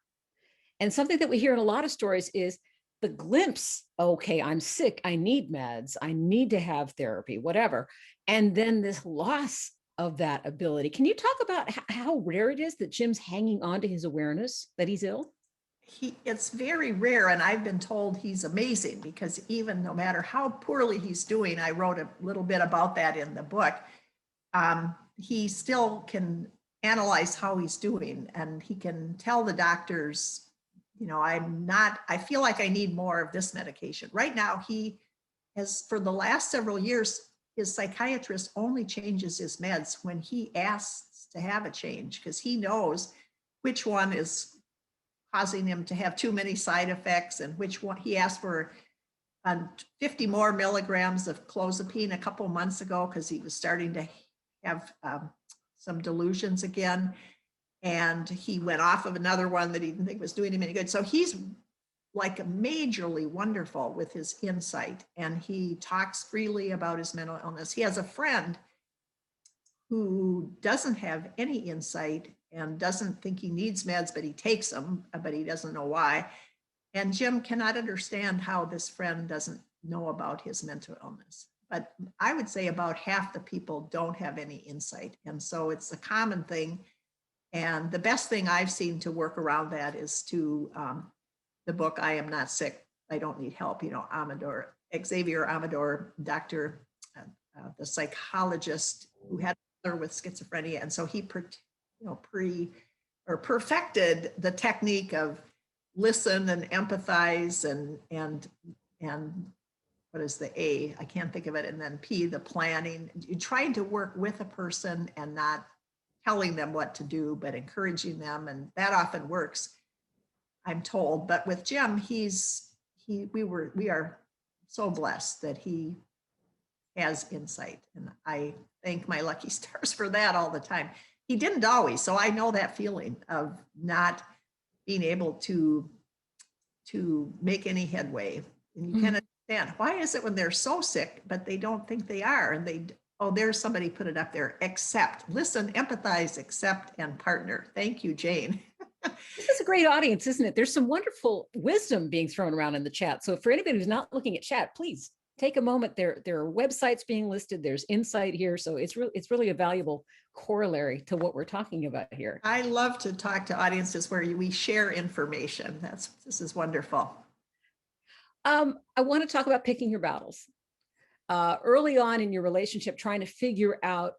And something that we hear in a lot of stories is the glimpse, okay, I'm sick, I need meds, I need to have therapy, whatever. And then this loss of that ability. Can you talk about how rare it is that Jim's hanging on to his awareness that he's ill? It's very rare, and I've been told he's amazing because even no matter how poorly he's doing, I wrote a little bit about that in the book, he still can analyze how he's doing, and he can tell the doctors, I feel like I need more of this medication. Right now, he has, for the last several years, his psychiatrist only changes his meds when he asks to have a change because he knows which one is causing him to have too many side effects and which one. He asked for 50 more milligrams of clozapine a couple months ago because he was starting to have some delusions again. And he went off of another one that he didn't think was doing him any good. So he's like majorly wonderful with his insight, and he talks freely about his mental illness. He has a friend who doesn't have any insight and doesn't think he needs meds, but he takes them, but he doesn't know why. And Jim cannot understand how this friend doesn't know about his mental illness. But I would say about half the people don't have any insight. And so it's a common thing. And the best thing I've seen to work around that is to the book, I Am Not Sick, I Don't Need Help, Xavier Amador, doctor, the psychologist who had with schizophrenia. And so he perfected the technique of listen and empathize and what is the A? I can't think of it. And then P, the planning. You're trying to work with a person and not telling them what to do, but encouraging them. And that often works, I'm told. But with Jim, we are so blessed that he has insight. And I thank my lucky stars for that all the time. He didn't always. So I know that feeling of not being able to make any headway. And you can understand, why is it when they're so sick, but they don't think they are? And there's somebody put it up there, accept, listen, empathize, accept, and partner. Thank you, Jane. This is a great audience, isn't it? There's some wonderful wisdom being thrown around in the chat. So for anybody who's not looking at chat, please take a moment. There are websites being listed. There's insight here. So it's really a valuable corollary to what we're talking about here. I love to talk to audiences where we share information. This is wonderful. I want to talk about picking your battles. Early on in your relationship, trying to figure out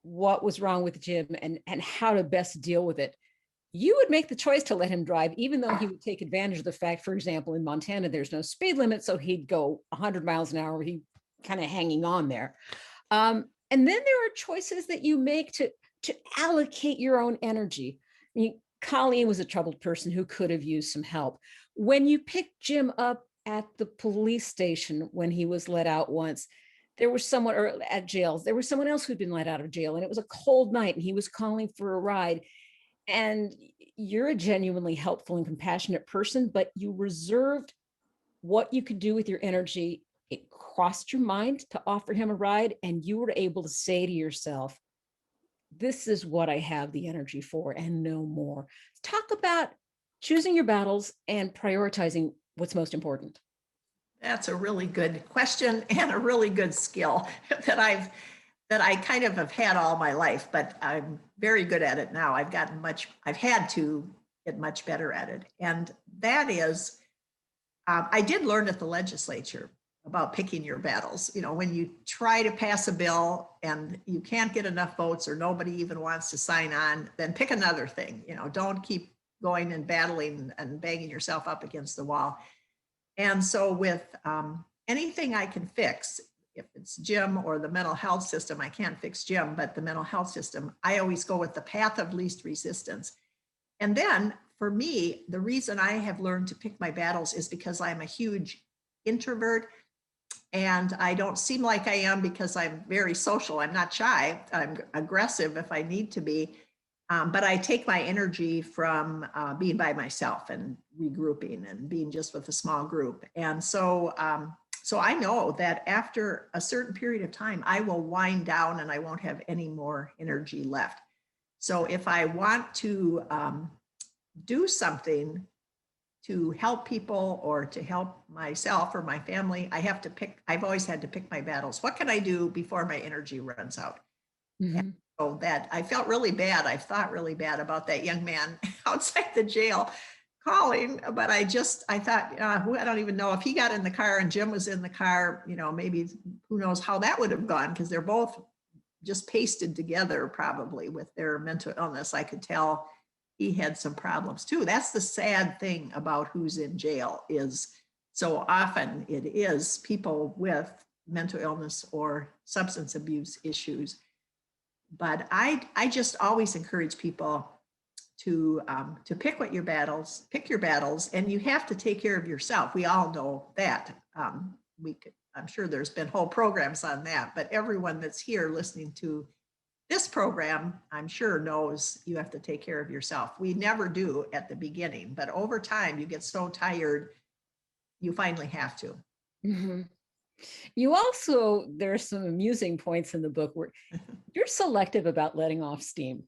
what was wrong with Jim and how to best deal with it. You would make the choice to let him drive, even though he would take advantage of the fact, for example, in Montana, there's no speed limit. So he'd go 100 miles an hour. He kind of hanging on there. And then there are choices that you make to allocate your own energy. I mean, Colleen was a troubled person who could have used some help. When you picked Jim up at the police station when he was let out once, there was someone, or at jail, there was someone else who'd been let out of jail, and it was a cold night and he was calling for a ride. And you're a genuinely helpful and compassionate person, but you reserved what you could do with your energy. It crossed your mind to offer him a ride, and you were able to say to yourself, this is what I have the energy for and no more. Talk about choosing your battles and prioritizing what's most important. That's a really good question and a really good skill that I kind of have had all my life, but I'm very good at it now. I've had to get much better at it. And that is, I did learn at the legislature about picking your battles. When you try to pass a bill and you can't get enough votes or nobody even wants to sign on, then pick another thing. Don't keep going and battling and banging yourself up against the wall. And so with anything I can fix, if it's Jim or the mental health system, I can't fix Jim, but the mental health system, I always go with the path of least resistance. And then for me, the reason I have learned to pick my battles is because I'm a huge introvert, and I don't seem like I am because I'm very social. I'm not shy. I'm aggressive if I need to be. But I take my energy from being by myself and regrouping and being just with a small group. And so I know that after a certain period of time, I will wind down and I won't have any more energy left. So if I want to do something to help people or to help myself or my family, I've always had to pick my battles. What can I do before my energy runs out? And so that I felt really bad. I've thought really bad about that young man outside the jail calling, but I thought, I don't even know if he got in the car and Jim was in the car, maybe who knows how that would have gone, because they're both just pasted together probably with their mental illness. I could tell he had some problems too. That's the sad thing about who's in jail, is so often it is people with mental illness or substance abuse issues. But I just always encourage people to pick your battles, and you have to take care of yourself. We all know that. I'm sure there's been whole programs on that, but everyone that's here listening to this program, I'm sure knows you have to take care of yourself. We never do at the beginning, but over time you get so tired, you finally have to. Mm-hmm. You also, there's some amusing points in the book where you're selective about letting off steam.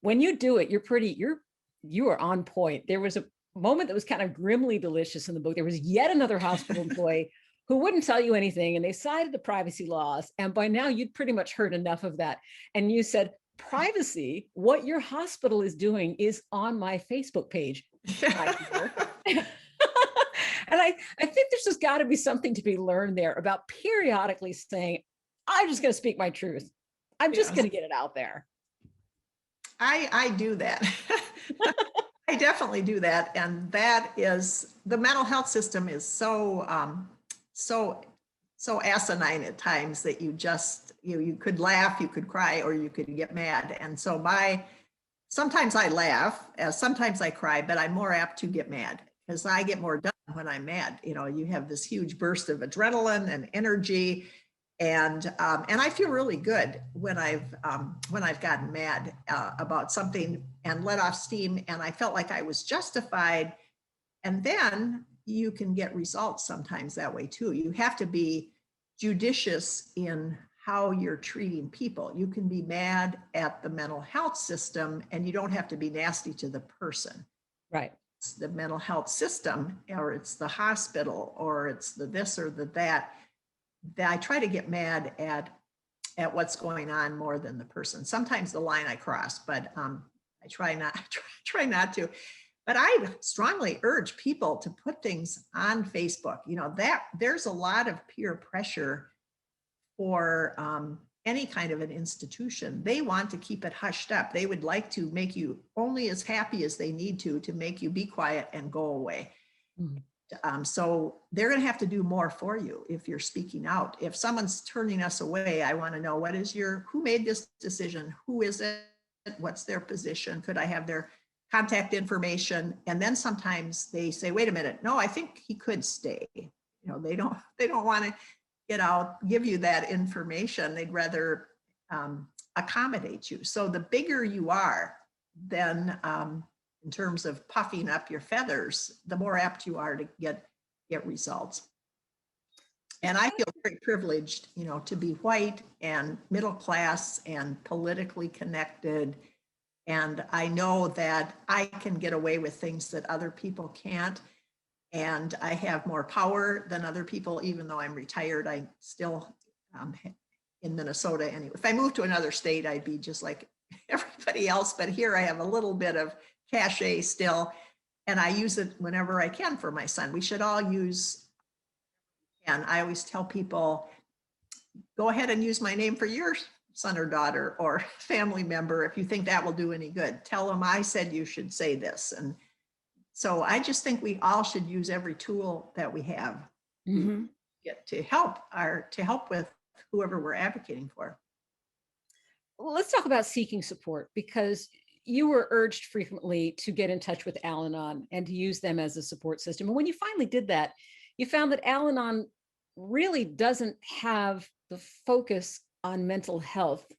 When you do it, you are on point. There was a moment that was kind of grimly delicious in the book. There was yet another hospital employee who wouldn't tell you anything, and they cited the privacy laws. And by now you'd pretty much heard enough of that. And you said, privacy, what your hospital is doing is on my Facebook page. And I think there's just got to be something to be learned there about periodically saying, I'm just going to speak my truth. I'm just going to get it out there. I do that. I definitely do that. And that is, the mental health system is so asinine at times that you could laugh, you could cry, or you could get mad. And so sometimes I laugh, sometimes I cry, but I'm more apt to get mad because I get more done when I'm mad. You have this huge burst of adrenaline and energy. And I feel really good when I've gotten mad about something and let off steam, and I felt like I was justified. And then you can get results sometimes that way too. You have to be judicious in how you're treating people. You can be mad at the mental health system, and you don't have to be nasty to the person. Right. It's the mental health system, or it's the hospital, or it's the this or the that. I try to get mad at what's going on more than the person. Sometimes the line I cross, but I try not to. But I strongly urge people to put things on Facebook. That there's a lot of peer pressure for any kind of an institution. They want to keep it hushed up. They would like to make you only as happy as they need to make you be quiet and go away. Mm-hmm. So they're going to have to do more for you if you're speaking out. If someone's turning us away, I want to know, who made this decision? Who is it? What's their position? Could I have their contact information? And then sometimes they say, wait a minute, no, I think he could stay. They don't want to get out, give you that information. They'd rather accommodate you. So the bigger you are, then in terms of puffing up your feathers, the more apt you are to get results. And I feel very privileged, to be white and middle class and politically connected. And I know that I can get away with things that other people can't. And I have more power than other people, even though I'm retired. I still in Minnesota anyway. If I moved to another state, I'd be just like everybody else. But here I have a little bit of cachet still, and I use it whenever I can for my son. We should all use, and I always tell people, go ahead and use my name for your son or daughter or family member if you think that will do any good. Tell them I said you should say this. And So I just think we all should use every tool that we have Mhm. to help with whoever we're advocating for. Well, let's talk about seeking support, because you were urged frequently to get in touch with Al-Anon and to use them as a support system. And when you finally did that, you found that Al-Anon really doesn't have the focus on mental health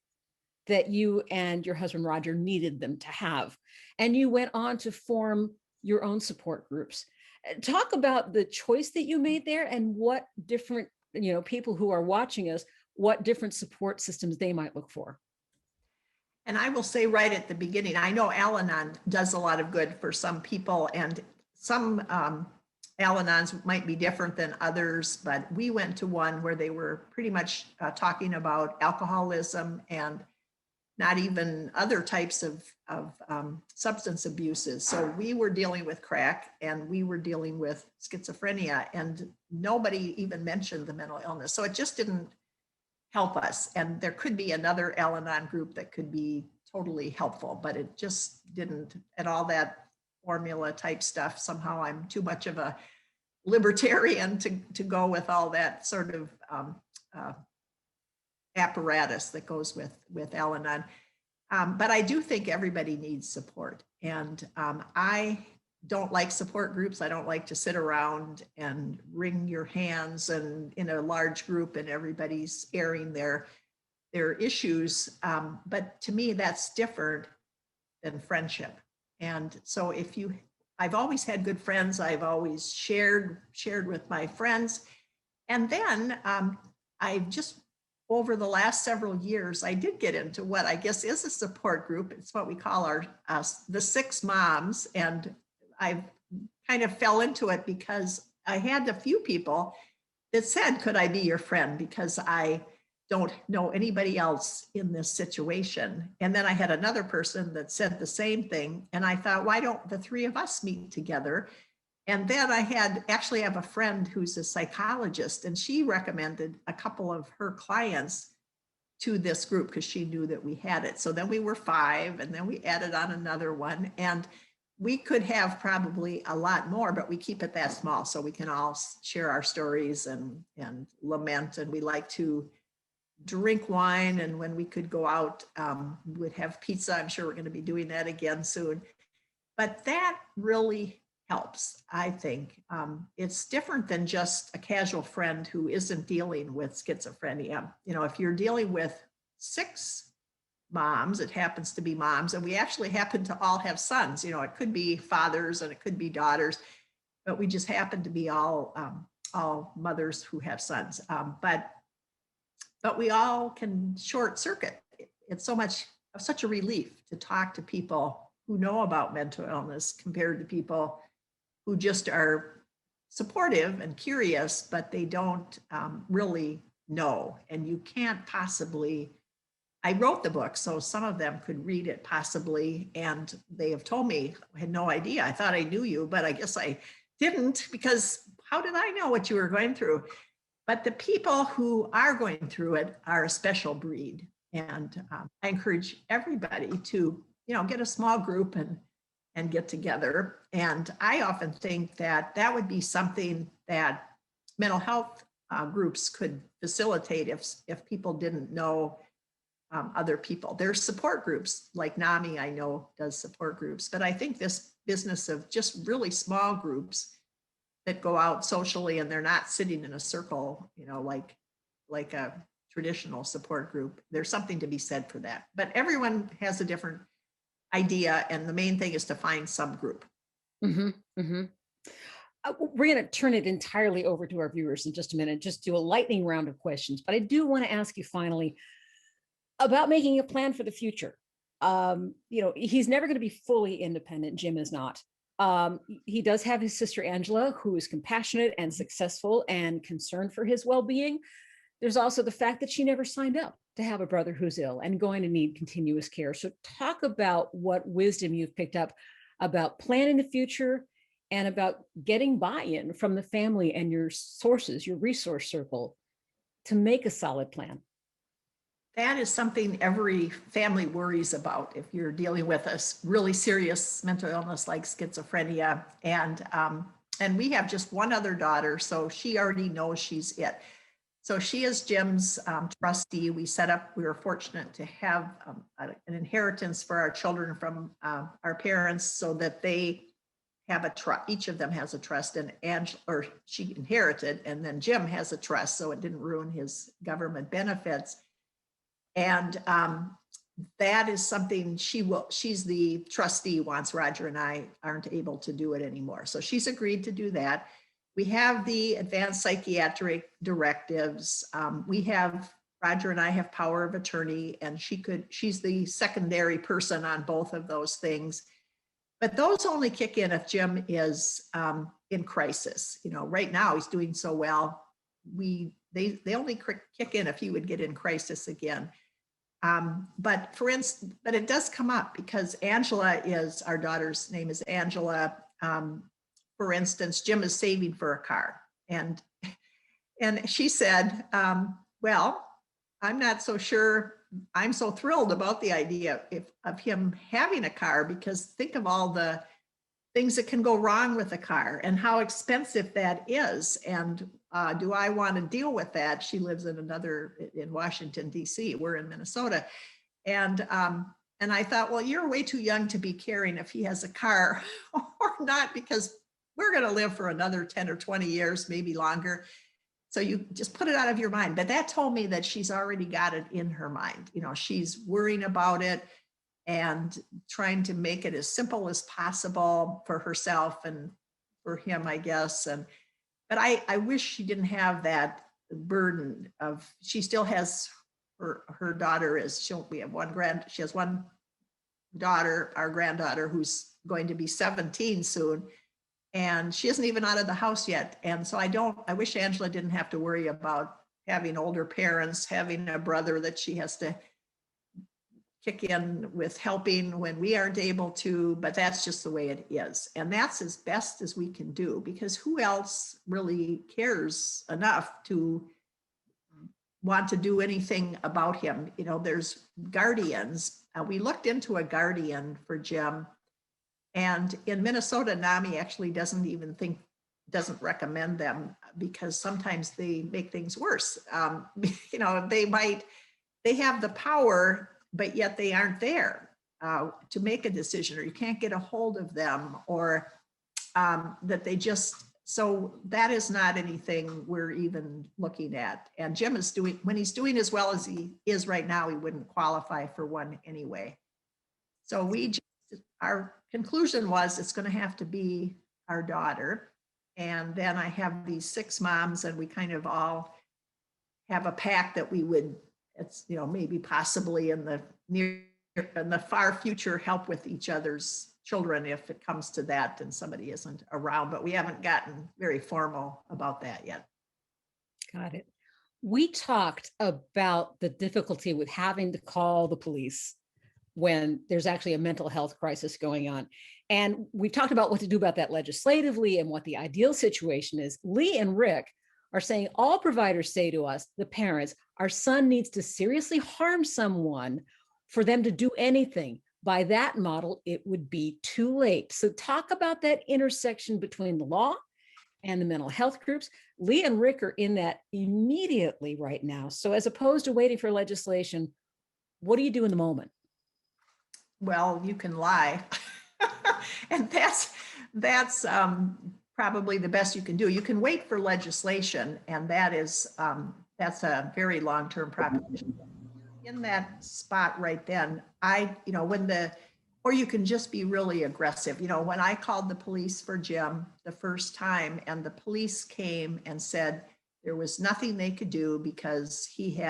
that you and your husband Roger needed them to have. And you went on to form your own support groups. Talk about the choice that you made there and what different, people who are watching us, what different support systems they might look for. And I will say right at the beginning, I know Al-Anon does a lot of good for some people, and some Al-Anons might be different than others, but we went to one where they were pretty much talking about alcoholism and not even other types of substance abuses. So we were dealing with crack and we were dealing with schizophrenia, and nobody even mentioned the mental illness. So it just didn't help us. And there could be another Al-Anon group that could be totally helpful, but it just didn't. And all that formula type stuff, somehow I'm too much of a libertarian to go with all that sort of apparatus that goes with Al-Anon. But I do think everybody needs support. And I don't like support groups. I don't like to sit around and wring your hands and in a large group and everybody's airing their issues. But to me, that's different than friendship. And so I've always had good friends. I've always shared with my friends. And then I've just, over the last several years, I did get into what I guess is a support group. It's what we call the Six Moms. And I kind of fell into it because I had a few people that said, could I be your friend? Because I don't know anybody else in this situation. And then I had another person that said the same thing. And I thought, why don't the three of us meet together? And then I actually have a friend who's a psychologist, and she recommended a couple of her clients to this group because she knew that we had it. So then we were 5, and then we added on another one. And we could have probably a lot more, but we keep it that small so we can all share our stories and lament. And we like to drink wine. And when we could go out, we'd have pizza. I'm sure we're going to be doing that again soon. But that really helps, I think. It's different than just a casual friend who isn't dealing with schizophrenia. If you're dealing with 6 moms, it happens to be moms, and we actually happen to all have sons. It could be fathers and it could be daughters, but we just happen to be all mothers who have sons. But we all can short circuit. It's such a relief to talk to people who know about mental illness compared to people who just are supportive and curious, but they don't really know. And you can't possibly, I wrote the book, so some of them could read it possibly, and they have told me, I had no idea. I thought I knew you, but I guess I didn't, because how did I know what you were going through? But the people who are going through it are a special breed. And I encourage everybody to, get a small group and get together. And I often think that would be something that mental health groups could facilitate if people didn't know other people. There's support groups like NAMI, I know, does support groups, but I think this business of just really small groups that go out socially and they're not sitting in a circle, like a traditional support group, there's something to be said for that. But everyone has a different idea, and the main thing is to find some group. Mm-hmm, mm-hmm. We're going to turn it entirely over to our viewers in just a minute, just do a lightning round of questions. But I do want to ask you finally about making a plan for the future. He's never going to be fully independent. Jim is not. He does have his sister Angela, who is compassionate and successful and concerned for his well-being. There's also the fact that she never signed up to have a brother who's ill and going to need continuous care. So talk about what wisdom you've picked up about planning the future and about getting buy-in from the family and your sources, your resource circle, to make a solid plan. That is something every family worries about if you're dealing with a really serious mental illness like schizophrenia. And we have just one other daughter, so she already knows she's it. So she is Jim's trustee. We were fortunate to have an inheritance for our children from our parents so that they have a trust. Each of them has a trust, and or she inherited, and then Jim has a trust, so it didn't ruin his government benefits. And that is something she's the trustee once Roger and I aren't able to do it anymore. So she's agreed to do that. We have the advanced psychiatric directives. Roger and I have power of attorney, and she's the secondary person on both of those things. But those only kick in if Jim is in crisis. Right now he's doing so well. They only kick in if he would get in crisis again. But it does come up because Angela our daughter's name is Angela. For instance, Jim is saving for a car. And she said, well, I'm not so sure I'm so thrilled about the idea of him having a car, because think of all the things that can go wrong with a car and how expensive that is. And do I want to deal with that? She lives in Washington, D.C. We're in Minnesota. And I thought, well, you're way too young to be caring if he has a car or not, because we're going to live for another 10 or 20 years, maybe longer. So you just put it out of your mind. But that told me that she's already got it in her mind. She's worrying about it and trying to make it as simple as possible for herself and for him, I guess. But I wish she didn't have that burden of, she still has her daughter she has one daughter, our granddaughter, who's going to be 17 soon. And she isn't even out of the house yet. And so I wish Angela didn't have to worry about having older parents, having a brother that she has to kick in with helping when we aren't able to, but that's just the way it is. And that's as best as we can do, because who else really cares enough to want to do anything about him? There's guardians. We looked into a guardian for Jim. And in Minnesota, NAMI actually doesn't recommend them, because sometimes they make things worse. They have the power, but yet they aren't there to make a decision, or you can't get a hold of them, or so that is not anything we're even looking at. And Jim when he's doing as well as he is right now, he wouldn't qualify for one anyway. So our conclusion was it's going to have to be our daughter. And then I have these 6 moms, and we kind of all have a pact that we would, maybe possibly in the far future, help with each other's children if it comes to that and somebody isn't around. But we haven't gotten very formal about that yet. Got it. We talked about the difficulty with having to call the police when there's actually a mental health crisis going on. And we've talked about what to do about that legislatively and what the ideal situation is. Lee and Rick are saying all providers say to us, the parents, our son needs to seriously harm someone for them to do anything. By that model, it would be too late. So talk about that intersection between the law and the mental health groups. Lee and Rick are in that immediately right now. So as opposed to waiting for legislation, what do you do in the moment? Well, you can lie. And that's probably the best you can do. You can wait for legislation, and that's a very long-term proposition. In that spot right then, or you can just be really aggressive. When I called the police for Jim the first time, and the police came and said there was nothing they could do because he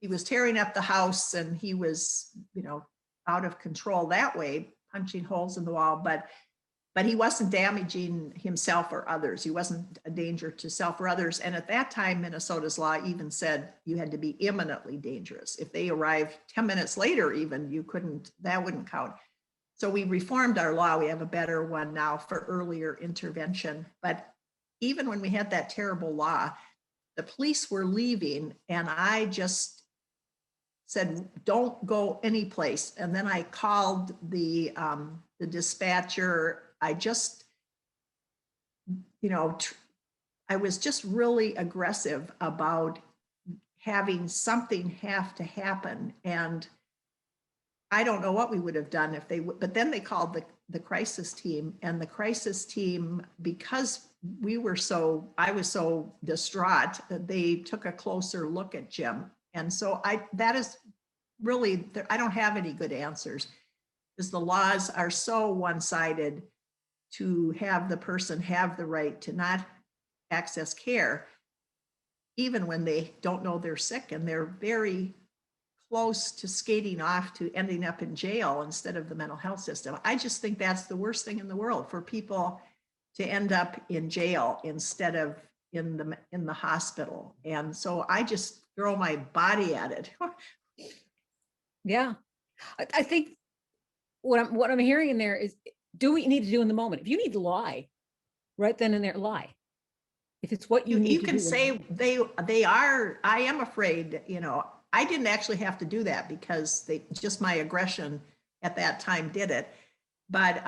was tearing up the house, and he was, out of control that way, punching holes in the wall, but he wasn't damaging himself or others. He wasn't a danger to self or others. And at that time, Minnesota's law even said you had to be imminently dangerous. If they arrived 10 minutes later, even, that wouldn't count. So we reformed our law. We have a better one now for earlier intervention. But even when we had that terrible law, the police were leaving, and I just said, don't go anyplace. And then I called the dispatcher. I just, I was just really aggressive about having something have to happen. And I don't know what we would have done if they would, but then they called the crisis team, and the crisis team, because I was so distraught, they took a closer look at Jim. And so that is really, I don't have any good answers, because the laws are so one-sided to have the person have the right to not access care, even when they don't know they're sick, and they're very close to skating off to ending up in jail instead of the mental health system. I just think that's the worst thing in the world, for people to end up in jail instead of in the hospital. And so I just throw my body at it. Yeah. I think what I'm hearing in there is, do what you need to do in the moment. If you need to lie, right then and there, lie. If it's what you need You to can do. say they are, I am afraid, I didn't actually have to do that, because just my aggression at that time did it. But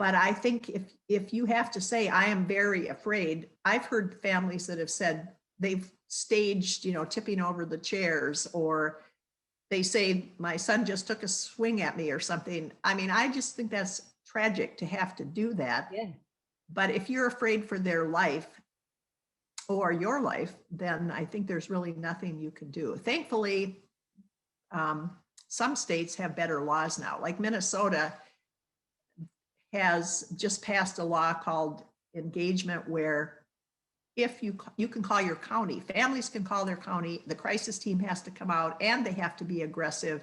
I think if you have to say, I am very afraid, I've heard families that have said they've staged, tipping over the chairs, or they say, my son just took a swing at me or something. I mean, I just think that's tragic to have to do that. Yeah. But if you're afraid for their life or your life, then I think there's really nothing you can do. Thankfully, some states have better laws now. Like Minnesota has just passed a law called engagement, where if you can call your county, families can call their county, the crisis team has to come out, and they have to be aggressive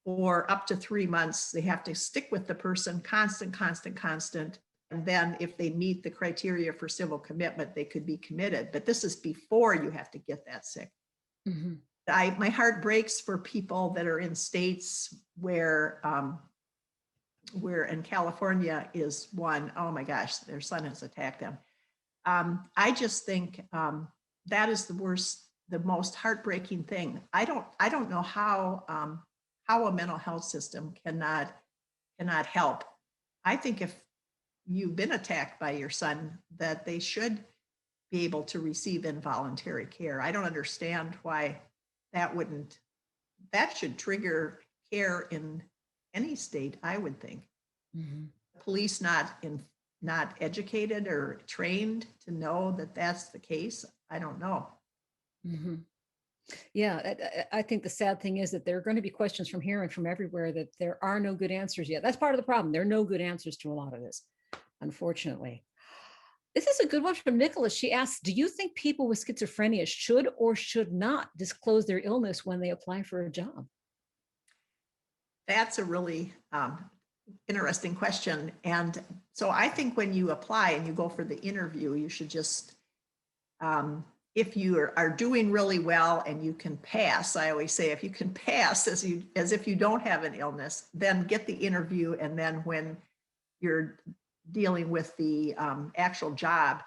for up to 3 months. They have to stick with the person, constant. And then if they meet the criteria for civil commitment, they could be committed. But this is before you have to get that sick. Mm-hmm. My heart breaks for people that are in states where in California is one, oh my gosh, their son has attacked them. I just think that is the most heartbreaking thing. I don't know how a mental health system cannot help. I think if you've been attacked by your son, that they should be able to receive involuntary care. I don't understand why that should trigger care in any state, I would think. Mm-hmm. Police not educated or trained to know that that's the case. I don't know. Mm-hmm. Yeah, I think the sad thing is that there are going to be questions from here and from everywhere, that there are no good answers yet. That's part of the problem. There are no good answers to a lot of this, unfortunately. This is a good one from Nicholas. She asks, do you think people with schizophrenia should or should not disclose their illness when they apply for a job? That's a really interesting question. And so I think when you apply and you go for the interview, you should just, if you are doing really well and you can pass, I always say, if you can pass as if you don't have an illness, then get the interview. And then when you're dealing with the actual job,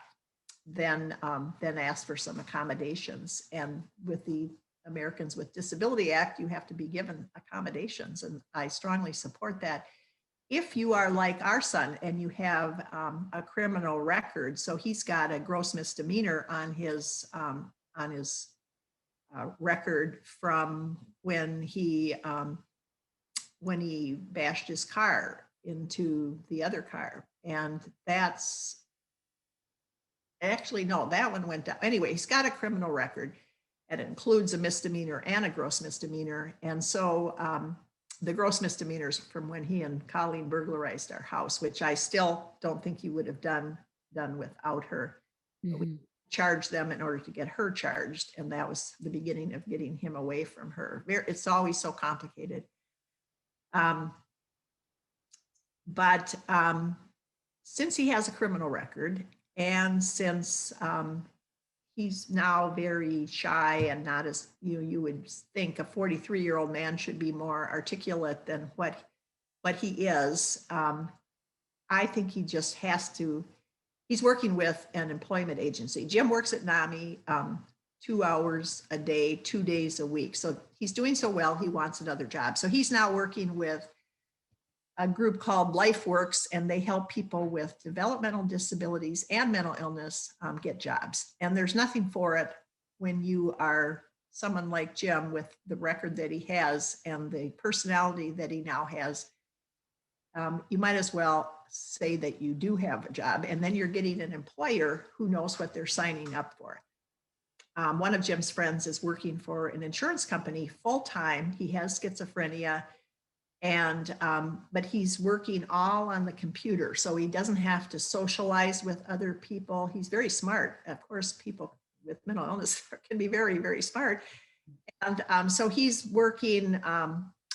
then ask for some accommodations. And with the Americans with Disability Act, you have to be given accommodations. And I strongly support that. If you are like our son and you have a criminal record, so he's got a gross misdemeanor on his record from when he bashed his car into the other car, and that's actually, no, that one went down. Anyway, he's got a criminal record. It includes a misdemeanor and a gross misdemeanor, and so the gross misdemeanors from when he and Colleen burglarized our house, which I still don't think he would have done without her. Mm-hmm. We charged them in order to get her charged, and that was the beginning of getting him away from her. It's always so complicated. But since he has a criminal record, and since he's now very shy and not as, you would think a 43-year-old man should be more articulate than what he is. I think he just has to, he's working with an employment agency. Jim works at NAMI. 2 hours a day, 2 days a week. So he's doing so well, he wants another job. So he's now working with a group called LifeWorks, and they help people with developmental disabilities and mental illness get jobs. And there's nothing for it when you are someone like Jim with the record that he has and the personality that he now has. You might as well say that you do have a job, and then you're getting an employer who knows what they're signing up for. One of Jim's friends is working for an insurance company full-time. He has schizophrenia, and but he's working all on the computer, so he doesn't have to socialize with other people. He's very smart. Of course, people with mental illness can be very, very smart. And so he's working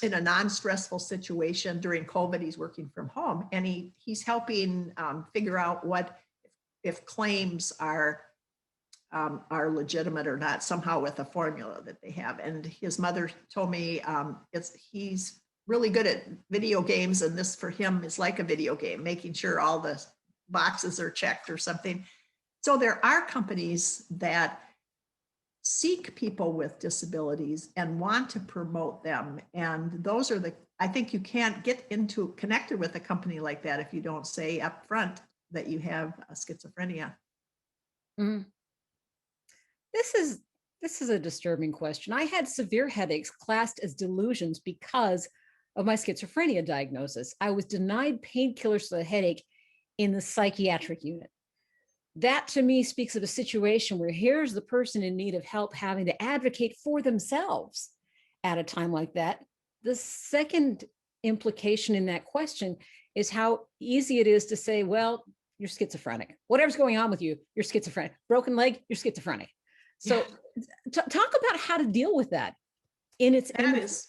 in a non-stressful situation. During COVID, he's working from home, and he's helping figure out what if claims are legitimate or not, somehow with a formula that they have. And his mother told me he's really good at video games, and this for him is like a video game, making sure all the boxes are checked or something. So there are companies that seek people with disabilities and want to promote them. And those are I think you can't get connected with a company like that if you don't say up front that you have a schizophrenia. Mm-hmm. This is a disturbing question. I had severe headaches classed as delusions because of my schizophrenia diagnosis. I was denied painkillers for the headache in the psychiatric unit. That to me speaks of a situation where here's the person in need of help having to advocate for themselves at a time like that. The second implication in that question is how easy it is to say, well, you're schizophrenic. Whatever's going on with you, you're schizophrenic. Broken leg, you're schizophrenic. So talk about how to deal with that That is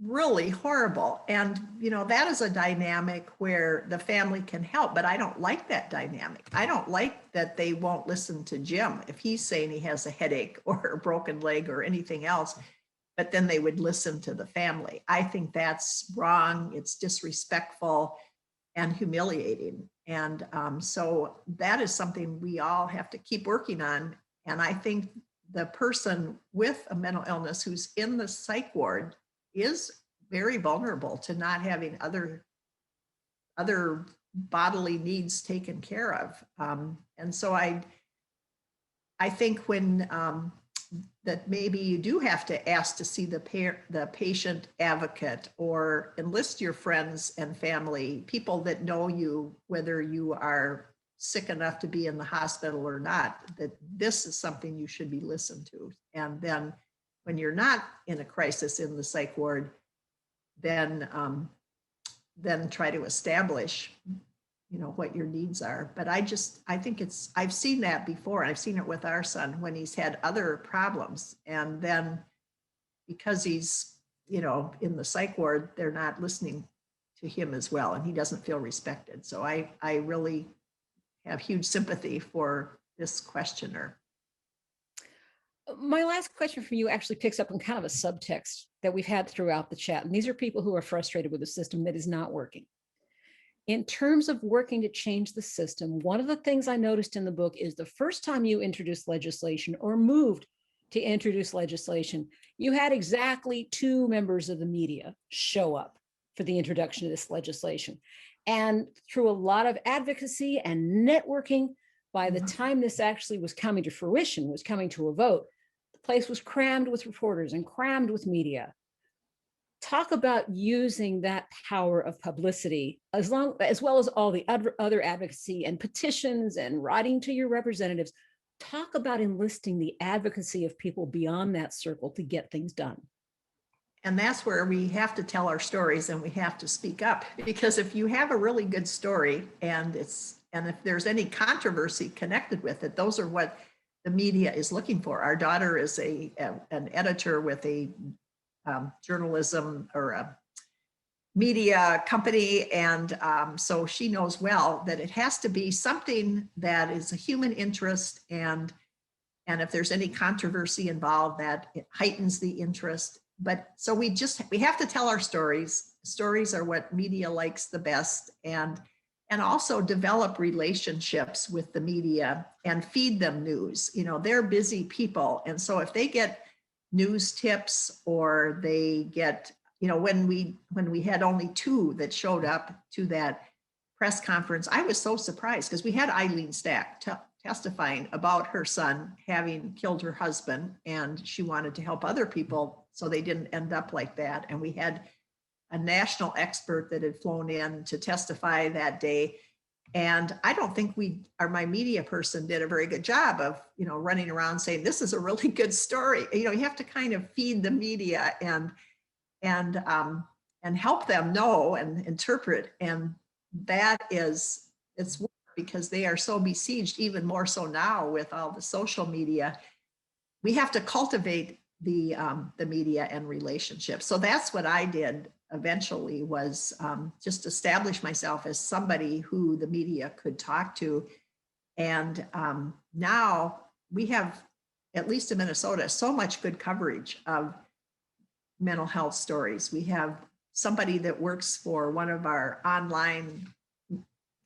really horrible. And, that is a dynamic where the family can help, but I don't like that dynamic. I don't like that they won't listen to Jim if he's saying he has a headache or a broken leg or anything else, but then they would listen to the family. I think that's wrong. It's disrespectful and humiliating. And so that is something we all have to keep working on. And I think the person with a mental illness who's in the psych ward is very vulnerable to not having other bodily needs taken care of. And so I think when that maybe you do have to ask to see the patient advocate or enlist your friends and family, people that know you, whether you are sick enough to be in the hospital or not, that this is something you should be listened to. And then when you're not in a crisis in the psych ward, then try to establish, what your needs are. But I think I've seen that before. I've seen it with our son when he's had other problems. And then because he's, in the psych ward, they're not listening to him as well. And he doesn't feel respected. So I really have huge sympathy for this questioner. My last question for you actually picks up on kind of a subtext that we've had throughout the chat. And these are people who are frustrated with a system that is not working. In terms of working to change the system, one of the things I noticed in the book is the first time you introduced legislation or moved to introduce legislation, you had exactly 2 members of the media show up for the introduction of this legislation. And through a lot of advocacy and networking, by the time this actually was coming to fruition, was coming to a vote, the place was crammed with reporters and crammed with media. Talk about using that power of publicity as well as all the other advocacy and petitions and writing to your representatives. Talk about enlisting the advocacy of people beyond that circle to get things done. And that's where we have to tell our stories and we have to speak up, because if you have a really good story and if there's any controversy connected with it, those are what the media is looking for. Our daughter is an editor with a journalism or a media company. And so she knows well that it has to be something that is a human interest. And if there's any controversy involved, that it heightens the interest. But so we have to tell our stories. Stories are what media likes the best. And and also develop relationships with the media and feed them news. You know, they're busy people. And so if they get news tips or they get, you know, when we had only 2 that showed up to that press conference, I was so surprised because we had Eileen Stack testifying about her son having killed her husband, and she wanted to help other people so they didn't end up like that. And we had a national expert that had flown in to testify that day. And I don't think my media person did a very good job of, you know, running around saying, this is a really good story. You know, you have to kind of feed the media and help them know and interpret. And that is, it's work because they are so besieged, even more so now with all the social media. We have to cultivate the media and relationships. So that's what I did eventually, was just establish myself as somebody who the media could talk to. And now we have, at least in Minnesota, so much good coverage of mental health stories. We have somebody that works for one of our online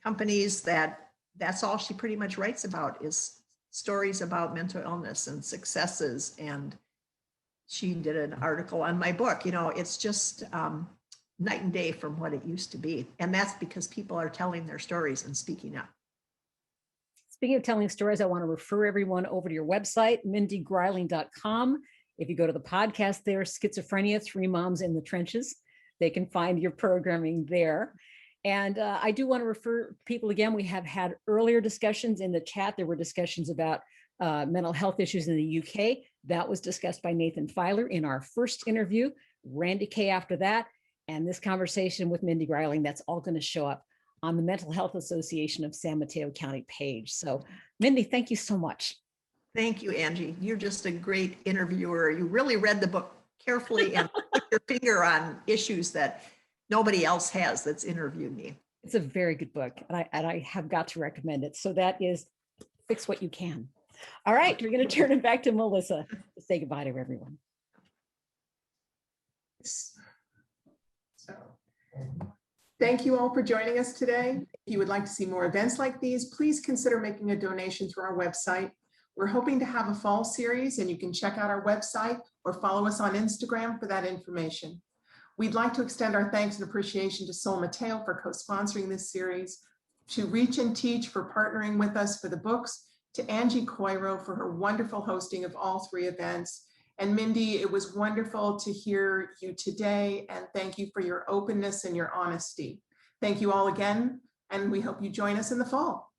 companies that's all she pretty much writes about is stories about mental illness and successes. And she did an article on my book. You know, it's just night and day from what it used to be. And that's because people are telling their stories and speaking up. Speaking of telling stories, I want to refer everyone over to your website, mindygreiling.com. If you go to the podcast there, Schizophrenia, 3 Moms in the Trenches, they can find your programming there. And I do want to refer people again. We have had earlier discussions in the chat. There were discussions about mental health issues in the UK. That was discussed by Nathan Filer in our first interview, Randy Kay after that, and this conversation with Mindy Greiling. That's all going to show up on the Mental Health Association of San Mateo County page. So Mindy, thank you so much. Thank you, Angie. You're just a great interviewer. You really read the book carefully and put your finger on issues that nobody else has that's interviewed me. It's a very good book, and I have got to recommend it. So that is Fix What You Can. All right, we're going to turn it back to Melissa to say goodbye to everyone. So, thank you all for joining us today. If you would like to see more events like these, please consider making a donation through our website. We're hoping to have a fall series, and you can check out our website or follow us on Instagram for that information. We'd like to extend our thanks and appreciation to Sol Mateo for co-sponsoring this series, to Reach and Teach for partnering with us for the books, to Angie Coiro for her wonderful hosting of all 3 events. And Mindy, it was wonderful to hear you today, and thank you for your openness and your honesty. Thank you all again, and we hope you join us in the fall.